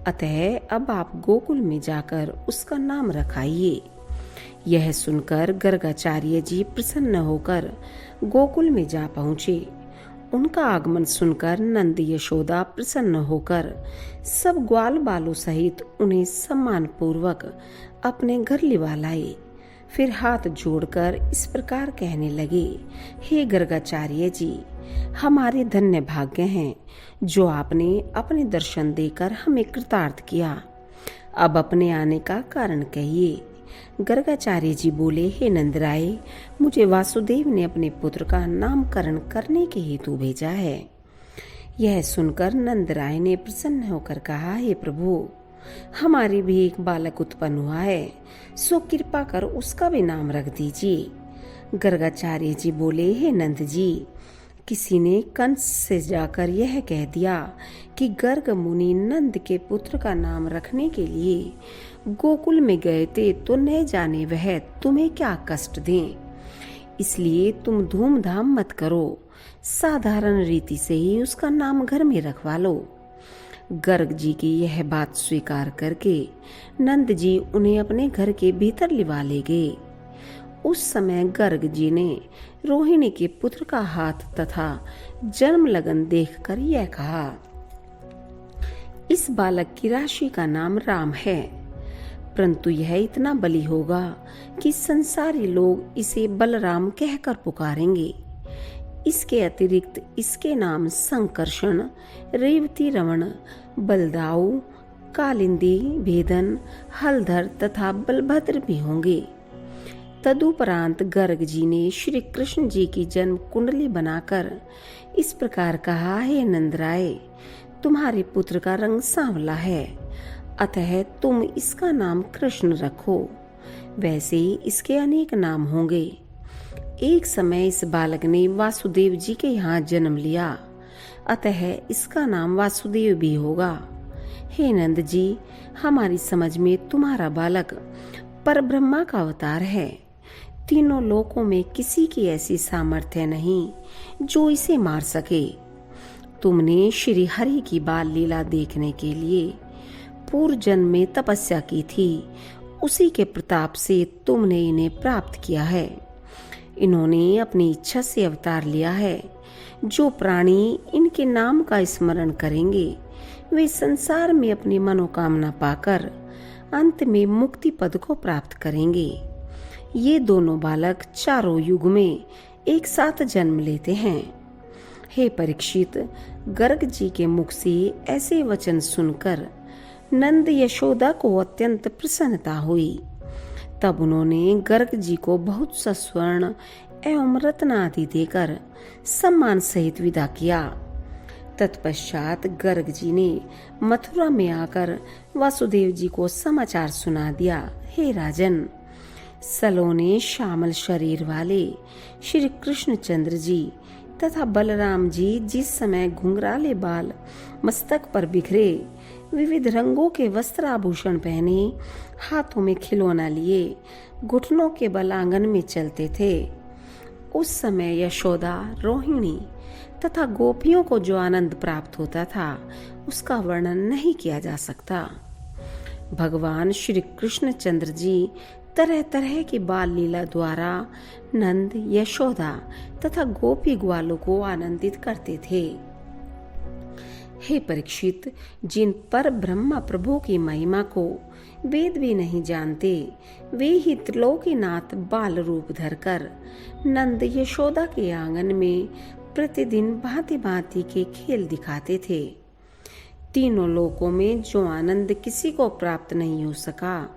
A: अतः अब आप गोकुल में जाकर उसका नाम रखाइए। यह सुनकर गर्गाचार्य जी प्रसन्न होकर गोकुल में जा पहुँचे। उनका आगमन सुनकर नंद यशोदा प्रसन्न होकर सब ग्वाल बालों सहित उन्हें सम्मान पूर्वक अपने घर लिवा लाए। फिर हाथ जोड़कर इस प्रकार कहने लगे, हे गर्गाचार्य जी, हमारे धन्य भाग्य हैं जो आपने अपने दर्शन देकर हमें कृतार्थ किया। अब अपने आने का कारण कहिए। गर्गाचार्य जी बोले, हे नंदराय, मुझे वासुदेव ने अपने पुत्र का नामकरण करने के हेतु भेजा है। यह सुनकर नंदराय ने प्रसन्न होकर कहा, हे प्रभु, हमारे भी एक बालक उत्पन्न हुआ है, सो कृपा कर उसका भी नाम रख दीजिए। गर्गाचार्य जी बोले, हे नंद जी, किसी ने कंस से जाकर यह कह दिया कि गर्ग मुनि नंद के पुत्र का नाम रखने के लिए गोकुल में गए थे, तो न जाने वह तुम्हें क्या कष्ट दें। इसलिए तुम धूमधाम मत करो, साधारण रीति से ही उसका नाम घर में रखवा लो। गर्ग जी की यह बात स्वीकार करके नंद जी उन्हें अपने घर के भीतर लिवा ले गए। उस समय गर्ग जी ने रोहिणी के पुत्र का हाथ तथा जन्म लगन देखकर यह कहा, इस बालक की राशि का नाम राम है, परंतु यह इतना बली होगा कि संसारी लोग इसे बलराम कहकर पुकारेंगे। इसके अतिरिक्त इसके नाम संकर्षण, रेवती रमण, बलदाऊ, कालिंदी, भेदन, हलधर तथा बलभद्र भी होंगे। तदुपरांत गर्ग जी ने श्री कृष्ण जी की जन्म कुंडली बनाकर इस प्रकार कहा, हे नंदराय, तुम्हारे पुत्र का रंग सांवला है, अतः तुम इसका नाम कृष्ण रखो। वैसे ही इसके अनेक नाम होंगे। एक समय इस बालक ने वासुदेव जी के यहाँ जन्म लिया, अतः इसका नाम वासुदेव भी होगा। हे नंद जी, हमारी समझ में तुम्हारा बालक परब्रह्मा का अवतार है। तीनों लोकों में किसी की ऐसी सामर्थ्य नहीं जो इसे मार सके। तुमने श्री हरि की बाल लीला देखने के लिए पूर्व जन्म में तपस्या की थी उसी के प्रताप से तुमने इन्हें प्राप्त किया है। इन्होंने अपनी इच्छा से अवतार लिया है। जो प्राणी इनके नाम का स्मरण करेंगे वे संसार में अपनी मनोकामना पाकर अंत में मुक्ति पद को प्राप्त करेंगे। ये दोनों बालक चारों युग में एक साथ जन्म लेते हैं। हे परीक्षित, गर्ग जी के मुख से ऐसे वचन सुनकर नंद यशोदा को अत्यंत प्रसन्नता हुई। तब उन्होंने गर्ग जी को बहुत सा स्वर्ण एवं रत्न आदि देकर सम्मान सहित विदा किया। तत्पश्चात गर्ग जी ने मथुरा में आकर वासुदेव जी को समाचार सुना दिया। हे राजन, सलोने श्यामल शरीर वाले श्री कृष्ण चंद्र जी तथा बलराम जी जिस समय घुंघराले बाल मस्तक पर बिखरे, विविध रंगों के वस्त्र आभूषण पहने, हाथों में खिलौना लिए, घुटनों के बल आंगन में चलते थे, उस समय यशोदा, रोहिणी तथा गोपियों को जो आनंद प्राप्त होता था उसका वर्णन नहीं किया जा सकता। भगवान श्री कृष्ण चंद्र जी तरह तरह की बाल लीला द्वारा नंद, यशोदा तथा गोपी ग्वालों को आनंदित करते थे। हे परीक्षित, जिन पर ब्रह्मा प्रभु की महिमा को वेद भी नहीं जानते, वे ही त्रिलोकीनाथ बाल रूप धरकर नंद यशोदा के आंगन में प्रतिदिन भांति भांति के खेल दिखाते थे। तीनों लोकों में जो आनंद किसी को प्राप्त नहीं हो सका,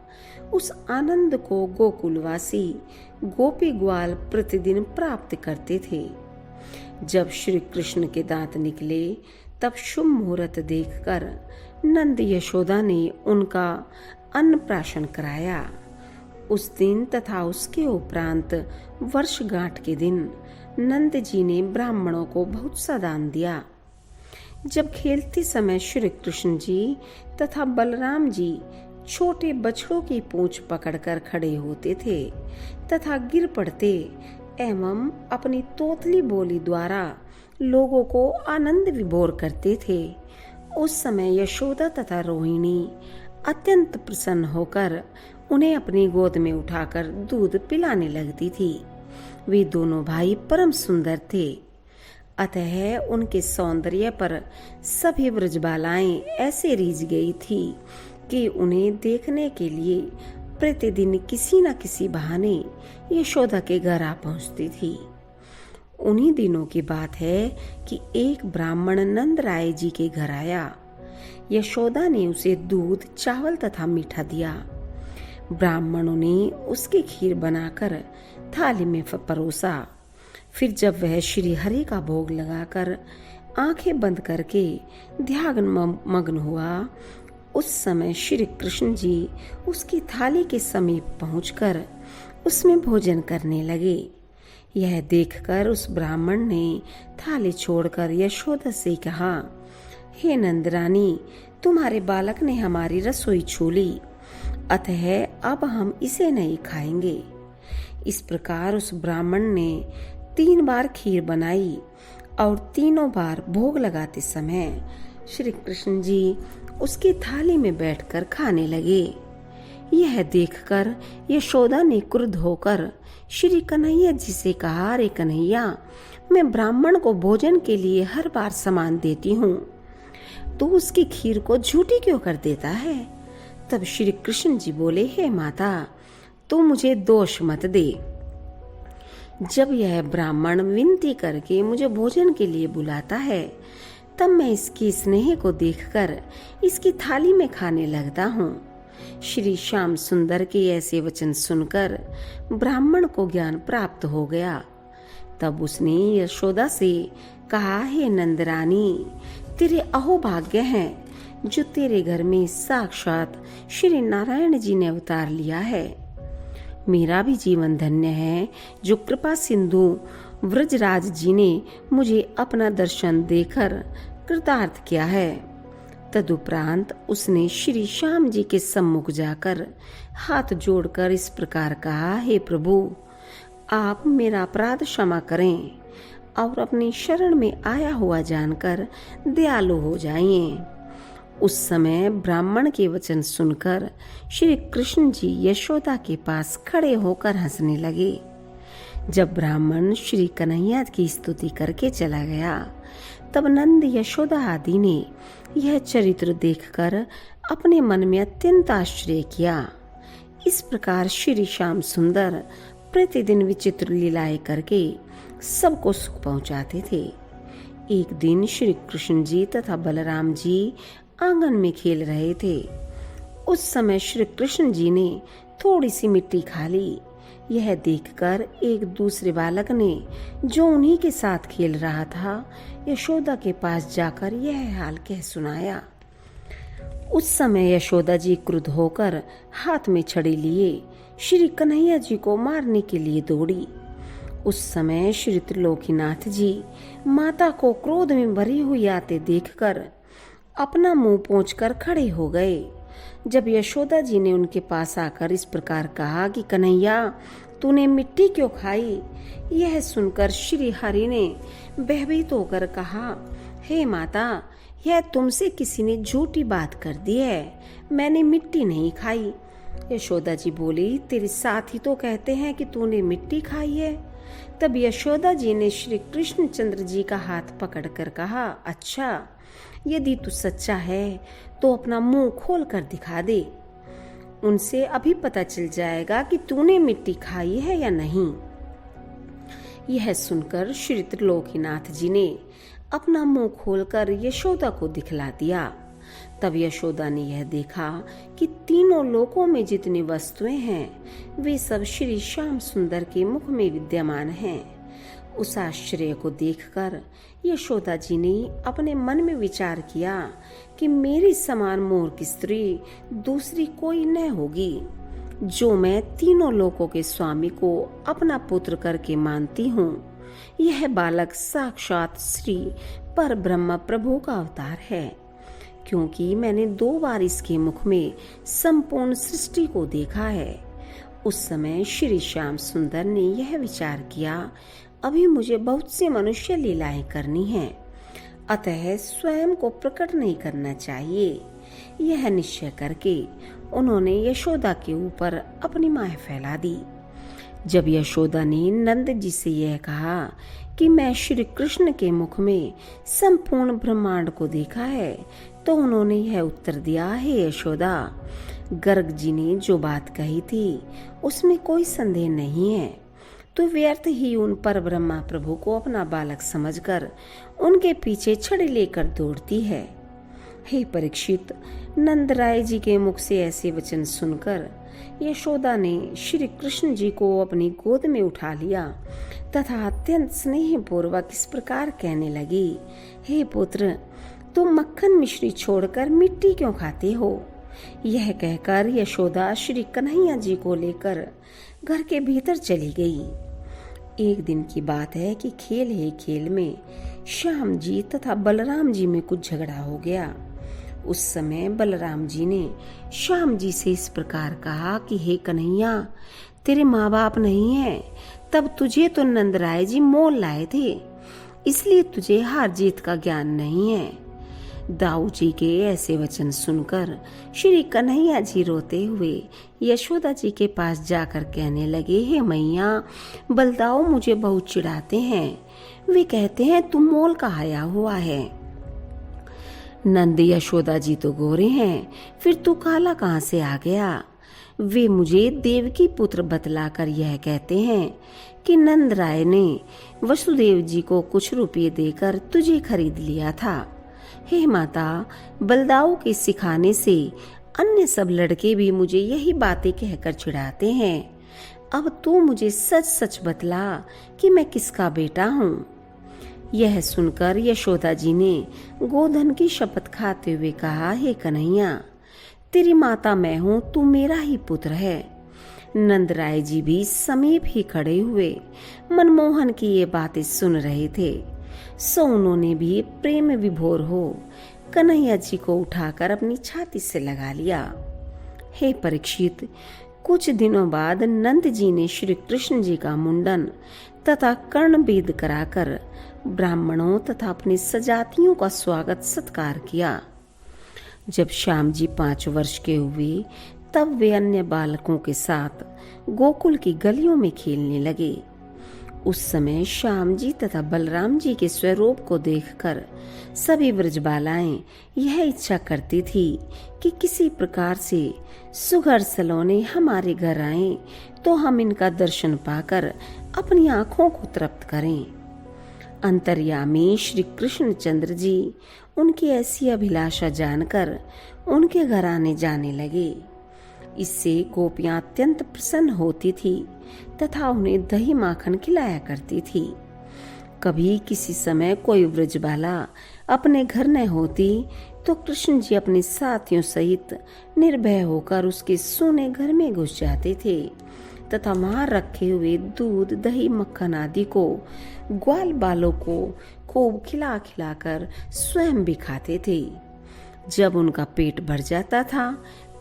A: उस आनंद को गोकुलवासी गोपी ग्वाल प्रतिदिन प्राप्त करते थे। जब श्री कृष्ण के दांत निकले तब शुभ मुहूर्त देखकर नंद यशोदा ने उनका अन्नप्राशन कराया। उस दिन तथा उसके उपरांत वर्षगांठ के दिन नंद जी ने ब्राह्मणों को बहुत सा दान दिया। जब खेलते समय श्री कृष्ण जी तथा बलराम जी छोटे बछड़ों की पूंछ पकड़कर खड़े होते थे तथा गिर पड़ते एवं अपनी तोतली बोली द्वारा लोगों को आनंद विभोर करते थे, उस समय यशोदा तथा रोहिणी अत्यंत प्रसन्न होकर उन्हें अपनी गोद में उठाकर दूध पिलाने लगती थी। वे दोनों भाई परम सुंदर थे, अतः उनके सौंदर्य पर सभी ब्रजबालाएं ऐसे रीझ गई थी कि उन्हें देखने के लिए प्रतिदिन किसी न किसी बहाने यशोदा के घर आ पहुंचती थी। उन्हीं दिनों की बात है कि एक ब्राह्मण नंद राय जी के घर आया। यशोदा ने उसे दूध, चावल तथा मीठा दिया। ब्राह्मणों ने उसकी खीर बनाकर थाली में परोसा। फिर जब वह श्री हरि का भोग लगाकर आंखें बंद करके ध्यान मग्न हुआ, उस समय श्री कृष्ण जी उसकी थाली के समीप पहुंचकर उसमें भोजन करने लगे। यह देखकर उस ब्राह्मण ने थाली छोड़कर यशोदा से कहा, हे नंदरानी, तुम्हारे बालक ने हमारी रसोई छू ली, अतः अब हम इसे नहीं खाएंगे। इस प्रकार उस ब्राह्मण ने 3 बार खीर बनाई और तीनों बार भोग लगाते समय श्री कृष्ण जी उसकी थाली में बैठकर खाने लगे। यह देखकर यशोदा ने क्रुद्ध होकर श्री कन्हैया जी से कहा, अरे कन्हैया, मैं ब्राह्मण को भोजन के लिए हर बार सामान देती हूँ, तो उसकी खीर को झूठी क्यों कर देता है? तब श्री कृष्ण जी बोले, हे माता, तू मुझे दोष मत दे। जब यह ब्राह्मण विनती करके मुझे भोजन के लिए बुलाता है, तब मैं इसकी स्नेह को देखकर इसकी थाली में खाने लगता हूँ। श्री श्याम सुंदर के ऐसे वचन सुनकर ब्राह्मण को ज्ञान प्राप्त हो गया। तब उसने यशोदा से कहा, हे नंदरानी, तेरे अहोभाग्य हैं जो तेरे घर में साक्षात श्री नारायण जी ने अवतार लिया है। मेरा भी जीवन धन्य है जो कृपा सिंधु व्रजराज जी ने मुझे अपना दर्शन देकर कृतार्थ किया है। तदुपरांत उसने श्री श्याम जी के सम्मुख जाकर हाथ जोड़कर इस प्रकार कहा, हे प्रभु, आप मेरा अपराध क्षमा करें और अपनी शरण में आया हुआ जानकर दयालु हो जाइए। उस समय ब्राह्मण के वचन सुनकर श्री कृष्ण जी यशोदा के पास खड़े होकर हंसने लगे। जब ब्राह्मण श्री कन्हैया की स्तुति करके चला गया, तब नंद यशोदा आदि ने यह चरित्र देखकर अपने मन में अत्यंत आश्चर्य किया। इस प्रकार श्री श्याम सुंदर प्रतिदिन विचित्र लीलाएं करके सबको सुख पहुंचाते थे। एक दिन श्री कृष्ण जी तथा बलराम जी आंगन में खेल रहे थे। उस समय श्री कृष्ण जी ने थोड़ी सी मिट्टी खा ली। यह देखकर एक दूसरे बालक ने, जो उन्हीं के साथ खेल रहा था, यशोदा के पास जाकर यह हाल कह सुनाया। उस समय यशोदा जी क्रुद्ध होकर हाथ में छड़ी लिए श्री कन्हैया जी को मारने के लिए दौड़ी। उस समय श्री त्रिलोकीनाथ जी माता को क्रोध में भरी हुई आते देखकर अपना मुंह पोंछकर खड़े हो गए। जब यशोदा जी ने उनके पास आकर इस प्रकार कहा कि कन्हैया, तूने मिट्टी क्यों खाई, यह सुनकर श्री हरि ने भयभीत होकर कहा, हे माता, यह तुमसे किसी ने झूठी बात कर दी है, मैंने मिट्टी नहीं खाई। यशोदा जी बोली, तेरे साथी तो कहते हैं कि तूने मिट्टी खाई है। तब यशोदा जी ने श्री कृष्ण चंद्र जी का हाथ पकड़कर कहा, अच्छा, यदि तू सच्चा है तो अपना मुंह खोल कर दिखा दे, उनसे अभी पता चल जाएगा कि तूने मिट्टी खाई है या नहीं। यह सुनकर श्री त्रिलोकीनाथ जी ने अपना मुंह खोलकर यशोदा को दिखला दिया। तब यशोदा ने यह देखा कि तीनों लोकों में जितनी वस्तुएं हैं वे सब श्री श्याम सुंदर के मुख में विद्यमान हैं। उस आश्चर्य को देखकर यशोदा जी ने अपने मन में विचार किया कि मेरी समान मोर की स्त्री दूसरी कोई न होगी, जो मैं तीनों लोकों के स्वामी को अपना पुत्र करके मानती हूँ। यह बालक साक्षात श्री पर ब्रह्म प्रभु का अवतार है, क्योंकि मैंने 2 बार इसके मुख में संपूर्ण सृष्टि को देखा है। उस समय श्री श्याम सुंदर ने यह विचार किया, अभी मुझे बहुत से मनुष्य लीलाएं करनी हैं, अतः स्वयं को प्रकट नहीं करना चाहिए। यह निश्चय करके उन्होंने यशोदा के ऊपर अपनी माया फैला दी। जब यशोदा ने नंद जी से यह कहा कि मैं श्री कृष्ण के मुख में संपूर्ण ब्रह्मांड को देखा है, तो उन्होंने यह उत्तर दिया, हे यशोदा, गर्ग जी ने जो बात कही थी उसमें कोई संदेह नहीं है। तो व्यर्थ ही उन पर ब्रह्मा प्रभु को अपना बालक समझकर उनके पीछे छड़ी लेकर दौड़ती है। हे परीक्षित, नंद राय जी के मुख से ऐसे वचन सुनकर यशोदा ने श्री कृष्ण जी को अपनी गोद में उठा लिया तथा अत्यंत स्नेह पूर्वक इस प्रकार कहने लगी, हे पुत्र, तुम मक्खन मिश्री छोड़कर मिट्टी क्यों खाते हो। यह कहकर यशोदा श्री कन्हैया जी को लेकर घर के भीतर चली गई। एक दिन की बात है कि खेल ही खेल में श्याम जी तथा बलराम जी में कुछ झगड़ा हो गया। उस समय बलराम जी ने श्याम जी से इस प्रकार कहा कि हे कन्हैया, तेरे माँ बाप नहीं है, तब तुझे तो नंदराय जी मोल लाए थे, इसलिए तुझे हार जीत का ज्ञान नहीं है। दाऊ जी के ऐसे वचन सुनकर श्री कन्हैया जी रोते हुए यशोदा जी के पास जाकर कहने लगे, हे मैया, बलदाऊ मुझे बहुत चिढ़ाते हैं, वे कहते हैं तुम मोल का आया हुआ है। नंद यशोदा जी तो गोरे हैं, फिर तू काला कहाँ से आ गया। वे मुझे देवकी पुत्र बतलाकर यह कहते हैं कि नंद राय ने वसुदेव जी को कुछ रुपये देकर तुझे खरीद लिया था। हे माता, बलदाऊ के सिखाने से अन्य सब लड़के भी मुझे यही बातें कहकर चिढ़ाते हैं। अब तू मुझे सच सच बतला कि मैं किसका बेटा हूँ। यह सुनकर यशोदा जी ने गोधन की शपथ खाते हुए कहा, हे कन्हैया, तेरी माता मैं हूँ, तू मेरा ही पुत्र है। नंद राय जी भी समीप ही खड़े हुए मनमोहन की ये बातें सुन रहे थे। सो उन्होंने भी प्रेम विभोर हो कन्हैया जी को उठाकर अपनी छाती से लगा लिया। हे परीक्षित, कुछ दिनों बाद नंद जी ने श्री कृष्ण जी का मुंडन तथा कर्णवेद कराकर ब्राह्मणों तथा अपने सजातियों का स्वागत सत्कार किया। जब श्याम जी 5 वर्ष के हुए तब वे अन्य बालकों के साथ गोकुल की गलियों में खेलने लगे। उस समय श्याम जी तथा बलराम जी के स्वरूप को देखकर सभी ब्रजबालाएं यह इच्छा करती थी कि किसी प्रकार से सुघड़ सलोने हमारे घर आएं तो हम इनका दर्शन पाकर अपनी आंखों को तृप्त करें। अंतर्यामी श्री कृष्णचंद्र जी उनकी ऐसी अभिलाषा जानकर उनके घर आने जाने लगे। इससे गोपियां अत्यंत प्रसन्न होती थी तथा उन्हें दही माखन खिलाया करती थी। कभी किसी समय कोई ब्रजबाला अपने घर न होती तो कृष्ण जी अपने साथियों सहित निर्भय होकर उसके सोने घर में घुस जाते थे तथा वहां रखे हुए दूध दही मक्खन आदि को ग्वाल बालों को खूब खिला खिलाकर स्वयं भी खाते थे। जब उनका पेट भर जाता था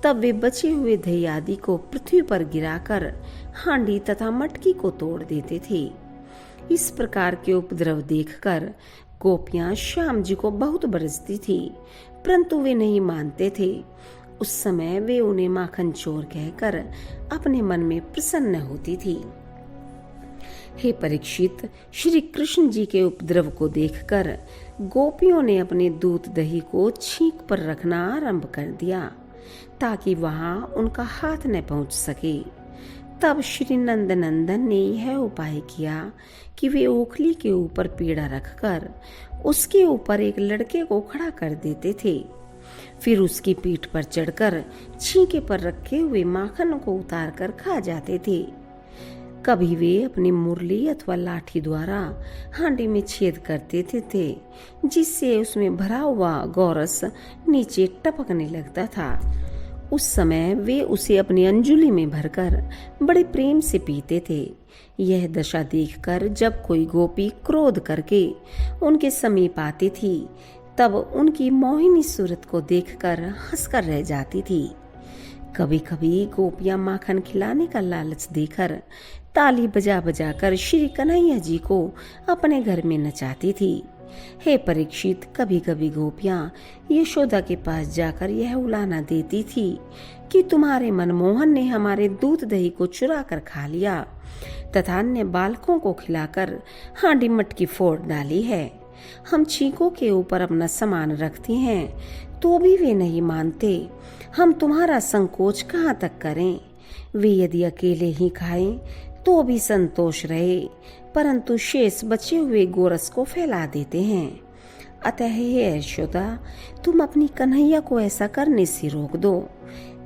A: तब वे बचे हुए दही आदि को पृथ्वी पर गिराकर हांडी तथा मटकी को तोड़ देते थे। इस प्रकार के उपद्रव देखकर गोपियां श्याम जी को बहुत बरसती थी, परंतु वे नहीं मानते थे। उस समय वे उन्हें माखन चोर कहकर अपने मन में प्रसन्न होती थी। हे परीक्षित, श्री कृष्ण जी के उपद्रव को देखकर गोपियों ने अपने दूध दही को छींक पर रखना आरंभ कर दिया ताकि वहां उनका हाथ न पहुंच सके। तब श्री नंदनंदन ने यह उपाय किया कि वे ओखली के ऊपर पीड़ा रखकर उसके ऊपर एक लड़के को खड़ा कर देते थे। फिर उसकी पीठ पर चढ़कर छींके पर रखे हुए माखन को उतारकर खा जाते थे। कभी वे अपनी मुरली अथवा लाठी द्वारा हांडी में छेद कर देते थे जिससे उसमें भरा हुआ गौरस नीचे टपकने लगता था। उस समय वे उसे अपनी अंजुली में भरकर बड़े प्रेम से पीते थे। यह दशा देखकर जब कोई गोपी क्रोध करके उनके समीप आती थी तब उनकी मोहिनी सूरत को देखकर हंसकर रह जाती थी। कभी कभी गोपियां माखन खिलाने का लालच देकर ताली बजा बजा कर श्री कन्हैया जी को अपने घर में नचाती थी। हे परीक्षित, कभी कभी गोपियां यशोदा के पास जाकर यह उलाहना देती थी कि तुम्हारे मनमोहन ने हमारे दूध दही को चुरा कर खा लिया तथा अन्य बालकों को खिलाकर हांडी मटकी फोड़ डाली है। हम छींकों के ऊपर अपना सामान रखती हैं तो भी वे नहीं मानते। हम तुम्हारा संकोच कहाँ तक करें? वे यदि अकेले ही खाएं तो भी संतोष रहे, परंतु शेष बचे हुए गोरस को फैला देते हैं। अतः हे यशोदा, तुम अपनी कन्हैया को ऐसा करने से रोक दो।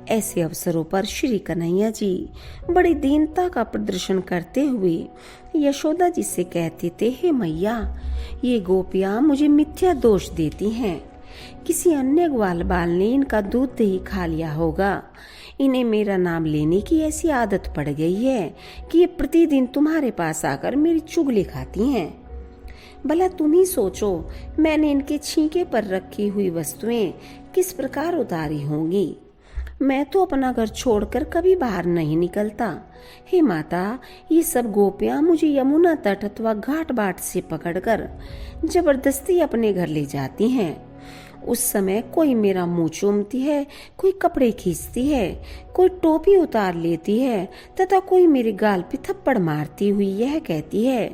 A: ऐसे अवसरों पर श्री कन्हैया जी बड़ी दीनता का प्रदर्शन करते हुए यशोदा जी से कहते थे, हे मैया, ये गोपियां मुझे मिथ्या दोष देती हैं। किसी अन्य ग्वाल बाल ने इनका दूध दही खा लिया होगा। इन्हें मेरा नाम लेने की ऐसी आदत पड़ गई है कि ये प्रतिदिन तुम्हारे पास आकर मेरी चुगली खाती हैं। भला तुम ही सोचो, मैंने इनके छींके पर रखी हुई वस्तुएं किस प्रकार उतारी होंगी। मैं तो अपना घर छोड़कर कभी बाहर नहीं निकलता। हे माता, ये सब गोपियां मुझे यमुना तट अथवा घाट बाट से पकड़कर जबरदस्ती अपने घर ले जाती हैं। उस समय कोई मेरा मुंह चूमती है, कोई कपड़े खींचती है, कोई टोपी उतार लेती है तथा कोई मेरे गाल पे थप्पड़ मारती हुई यह कहती है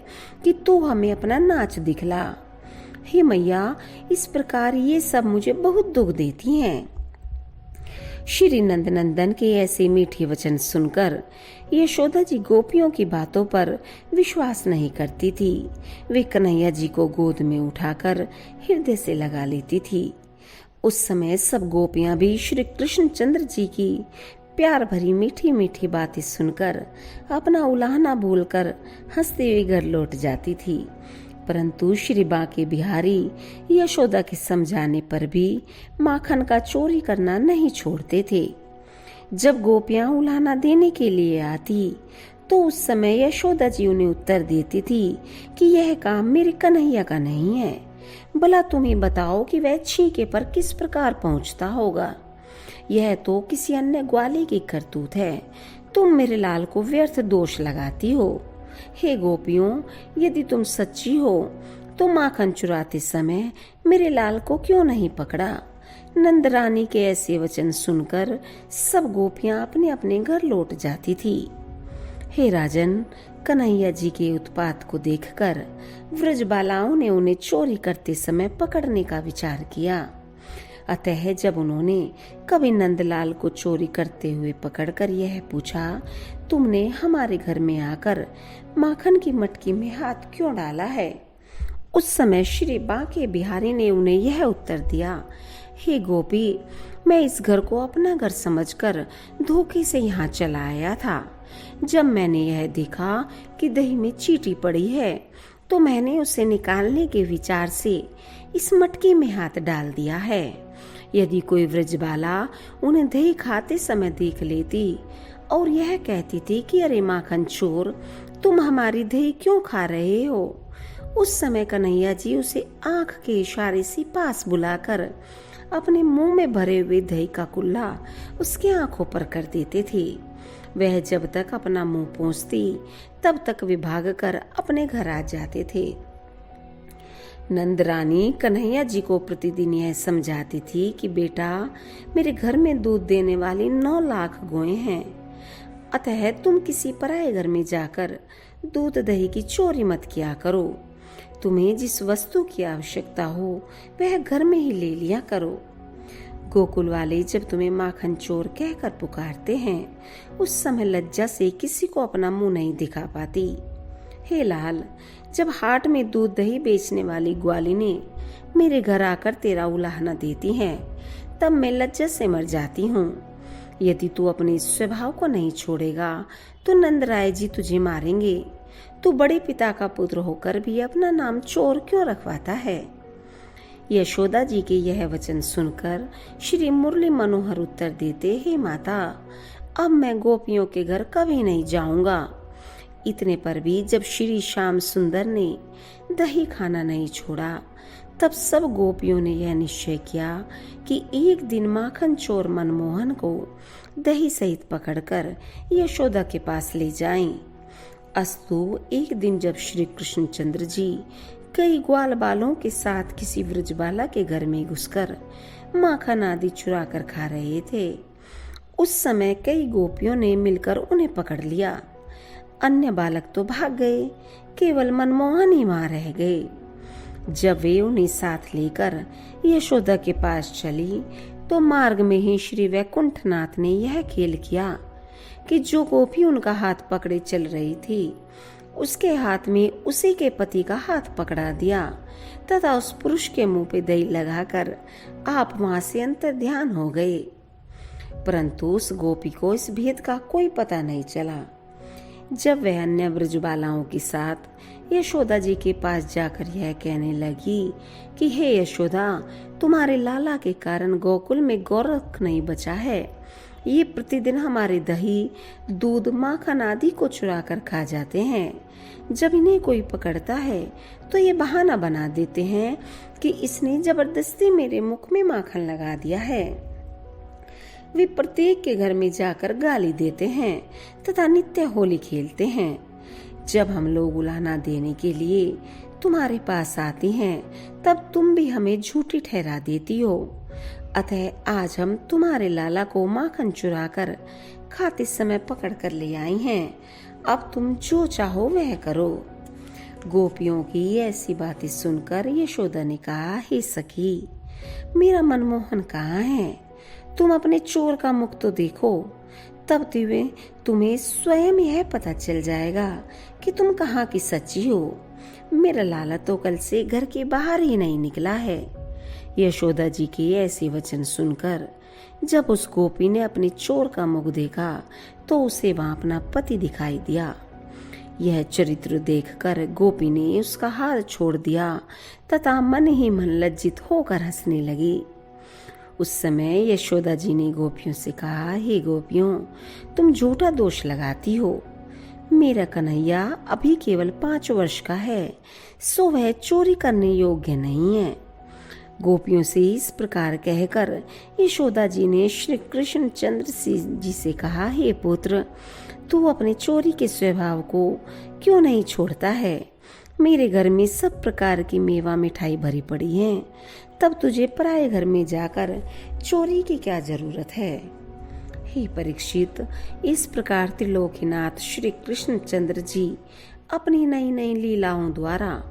A: कि तू हमें अपना नाच दिखला। हे मैया, इस प्रकार ये सब मुझे बहुत दुख देती हैं। श्री नंदनंदन के ऐसे मीठे वचन सुनकर यशोदा जी गोपियों की बातों पर विश्वास नहीं करती थी। वे कन्हैया जी को गोद में उठाकर हृदय से लगा लेती थी। उस समय सब गोपियां भी श्री कृष्णचंद्र जी की प्यार भरी मीठी मीठी बातें सुनकर अपना उलाहना भूलकर हंसते हुए घर लौट जाती थी। परंतु श्री बांके बिहारी यशोदा के समझाने पर भी माखन का चोरी करना नहीं छोड़ते थे। जब गोपियां उलाहना देने के लिए आती तो उस समय यशोदा जी उन्हें उत्तर देती थी कि यह काम मेरे कन्हैया का नहीं है। भला तुम ही बताओ कि वह छींके पर किस प्रकार पहुंचता होगा। यह तो किसी अन्य ग्वाले की करतूत है। तुम मेरे लाल को व्यर्थ दोष लगाती हो। हे गोपियों, यदि तुम सच्ची हो तो माखन चुराते समय मेरे लाल को क्यों नहीं पकड़ा? नंद रानी के ऐसे वचन सुनकर सब गोपियां अपने अपने घर लौट जाती थी। हे राजन, कन्हैया जी के उत्पात को देखकर व्रजबालाओं ने उन्हें चोरी करते समय पकड़ने का विचार किया। अतः जब उन्होंने कभी नंदलाल को चोरी करते हुए पकड़कर यह पूछा, तुमने हमारे घर में आकर माखन की मटकी में हाथ क्यों डाला है, उस समय श्री बांके बिहारी ने उन्हें यह उत्तर दिया, हे गोपी, मैं इस घर को अपना घर समझकर धोखे से यहाँ चला आया था। जब मैंने यह देखा कि दही में चींटी पड़ी है तो मैंने उसे निकालने के विचार से इस मटकी में हाथ डाल दिया है। यदि कोई व्रजबाला उन्हें दही खाते समय देख लेती और यह कहती थी कि अरे माखन चोर, तुम हमारी दही क्यों खा रहे हो, उस समय कन्हैया जी उसे आंख के इशारे से पास बुलाकर अपने मुंह में भरे हुए दही का कुल्ला उसकी आंखों पर कर देते थे। वह जब तक अपना मुंह पोंछती तब तक वे भागकर अपने घर आ जाते थे। नंद रानी कन्हैया जी को प्रतिदिन यह समझाती थी कि बेटा, मेरे घर में दूध देने वाली 9 लाख गायें हैं, अतः तुम किसी पराये घर में जाकर दूध दही की चोरी मत किया करो। तुम्हें जिस वस्तु की आवश्यकता हो वह घर में ही ले लिया करो। गोकुल वाले जब तुम्हें माखन चोर कहकर पुकारते हैं उस समय लज्जा से किसी को अपना मुंह नहीं दिखा पाती। हे लाल, जब हाट में दूध दही बेचने वाली ग्वालिनी मेरे घर आकर तेरा उलाहना देती है तब मैं लज्जा से मर जाती हूँ। यदि तू अपने स्वभाव को नहीं छोड़ेगा तो नंदराय जी तुझे मारेंगे। तू बड़े पिता का पुत्र होकर भी अपना नाम चोर क्यों रखवाता है। यशोदा जी के यह वचन सुनकर श्री मुरली मनोहर उत्तर देते, हे माता, अब मैं गोपियों के घर कभी नहीं जाऊंगा। इतने पर भी जब श्री श्याम सुंदर ने दही खाना नहीं छोड़ा तब सब गोपियों ने यह निश्चय किया कि एक दिन माखन चोर मनमोहन को दही सहित पकड़कर यशोदा के पास ले जाएं। अस्तु एक दिन जब श्री कृष्णचंद्र जी कई ग्वाल बालों के साथ किसी व्रजबाला के घर में घुसकर माखन आदि चुरा कर खा रहे थे, उस समय कई गोपियों ने मिलकर उन्हें पकड़ लिया। अन्य बालक तो भाग गए, केवल मनमोहन ही वहां रह गए। जब वे उन्हें साथ लेकर यशोदा के पास चली तो मार्ग में ही श्री वैकुंठनाथ ने यह खेल किया कि जो गोपी उनका हाथ पकड़े चल रही थी उसके हाथ में उसी के पति का हाथ पकड़ा दिया तथा उस पुरुष के मुंह पे दही लगाकर आप वहां से अंतर ध्यान हो गए। परंतु उस गोपी को इस भेद का कोई पता नहीं चला। जब वह अन्य व्रजबालाओं के साथ यशोदा जी के पास जाकर यह कहने लगी कि हे यशोदा, तुम्हारे लाला के कारण गोकुल में गोरख नहीं बचा है। ये प्रतिदिन हमारे दही, दूध, माखन आदि को चुरा कर खा जाते हैं। जब इन्हें कोई पकड़ता है तो ये बहाना बना देते हैं कि इसने जबरदस्ती मेरे मुख में माखन लगा दिया है। वे प्रत्येक के घर में जाकर गाली देते हैं तथा नित्य होली खेलते हैं। जब हम लोग उलाहना देने के लिए तुम्हारे पास आती हैं तब तुम भी हमें झूठी ठहरा देती हो। अतः आज हम तुम्हारे लाला को माखन चुराकर खाते समय पकड़ कर ले आई हैं। अब तुम जो चाहो वह करो। गोपियों की ऐसी बातें सुनकर यशोदा ने कहा, हे सखी, मेरा मनमोहन कहाँ है? तुम अपने चोर का मुख तो देखो, तब तुम्हें स्वयं यह पता चल जाएगा कि तुम कहाँ की सच्ची हो। मेरा लाला तो कल से घर के बाहर ही नहीं निकला है। यशोदा जी के ऐसे वचन सुनकर जब उस गोपी ने अपने चोर का मुख देखा तो उसे वहां अपना पति दिखाई दिया। यह चरित्र देखकर गोपी ने उसका हाथ छोड़ दिया तथा मन ही मन लज्जित होकर हंसने लगी। उस समय यशोदा जी ने गोपियों से कहा, हे गोपियों, तुम झूठा दोष लगाती हो। मेरा कन्हैया अभी केवल 5 वर्ष का है, सो वह चोरी करने योग्य नहीं है। गोपियों से इस प्रकार कहकर यशोदा जी ने श्री कृष्ण चंद्र जी से कहा, हे पुत्र, तू अपने चोरी के स्वभाव को क्यों नहीं छोड़ता है? मेरे घर में सब प्रकार की मेवा मिठाई भरी पड़ी है, तब तुझे पराये घर में जाकर चोरी की क्या जरूरत है। हे परीक्षित, इस प्रकार त्रिलोकीनाथ श्री कृष्णचंद्र जी अपनी नई नई लीलाओं द्वारा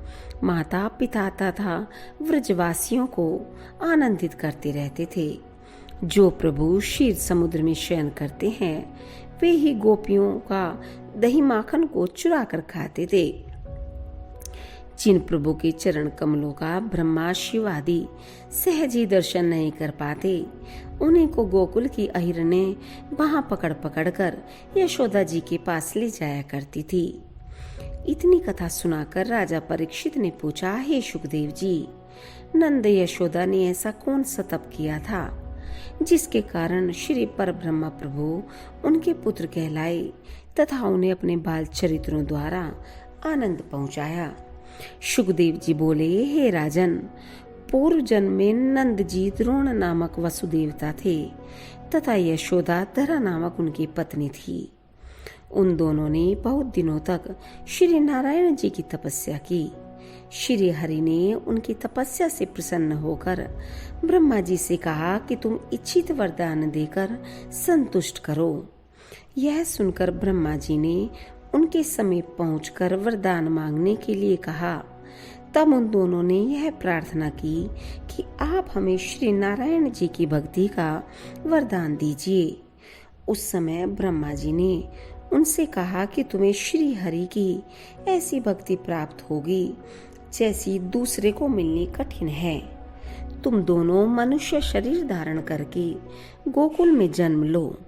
A: माता पिता तथा व्रजवासियों को आनंदित करते रहते थे। जो प्रभु क्षीर समुद्र में शयन करते हैं, वे ही गोपियों का दही माखन को चुरा कर खाते थे। जिन प्रभु के चरण कमलों का ब्रह्मा शिव आदि सहज ही दर्शन नहीं कर पाते, उन्हीं को गोकुल की अहिरने वहां पकड़ पकड़ कर यशोदा जी के पास ले जाया करती थी। इतनी कथा सुनाकर राजा परीक्षित ने पूछा, हे सुखदेव जी, नंद यशोदा ने ऐसा कौन सा तप किया था जिसके कारण श्री परब्रह्म प्रभु उनके पुत्र कहलाए तथा उन्हें अपने बाल चरित्रों द्वारा आनंद पहुंचाया। सुखदेव जी बोले, हे राजन, पूर्व जन्म में नंद जी द्रोण नामक वसुदेवता थे तथा यशोदा धरा नामक उनकी पत्नी थी। उन दोनों ने बहुत दिनों तक श्री नारायण जी की तपस्या की। श्री हरि ने उनकी तपस्या से प्रसन्न होकर ब्रह्मा जी से कहा कि तुम इच्छित वरदान देकर संतुष्ट करो। यह सुनकर ब्रह्मा जी ने उनके समीप पहुंचकर वरदान मांगने के लिए कहा। तब उन दोनों ने यह प्रार्थना की कि आप हमें श्री नारायण जी की भक्ति का वरदान दीजिए। उस समय ब्रह्मा जी ने उनसे कहा कि तुम्हें श्री हरि की ऐसी भक्ति प्राप्त होगी जैसी दूसरे को मिलनी कठिन है। तुम दोनों मनुष्य शरीर धारण करके गोकुल में जन्म लो।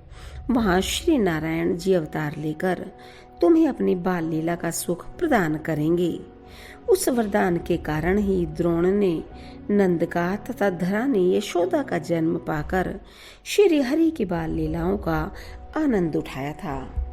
A: वहां श्री नारायण जी अवतार लेकर तुम्हें अपनी बाल लीला का सुख प्रदान करेंगे। उस वरदान के कारण ही द्रोण ने नंद का तथा धरा ने यशोदा का जन्म पाकर श्री हरि की बाल लीलाओं का आनंद उठाया था।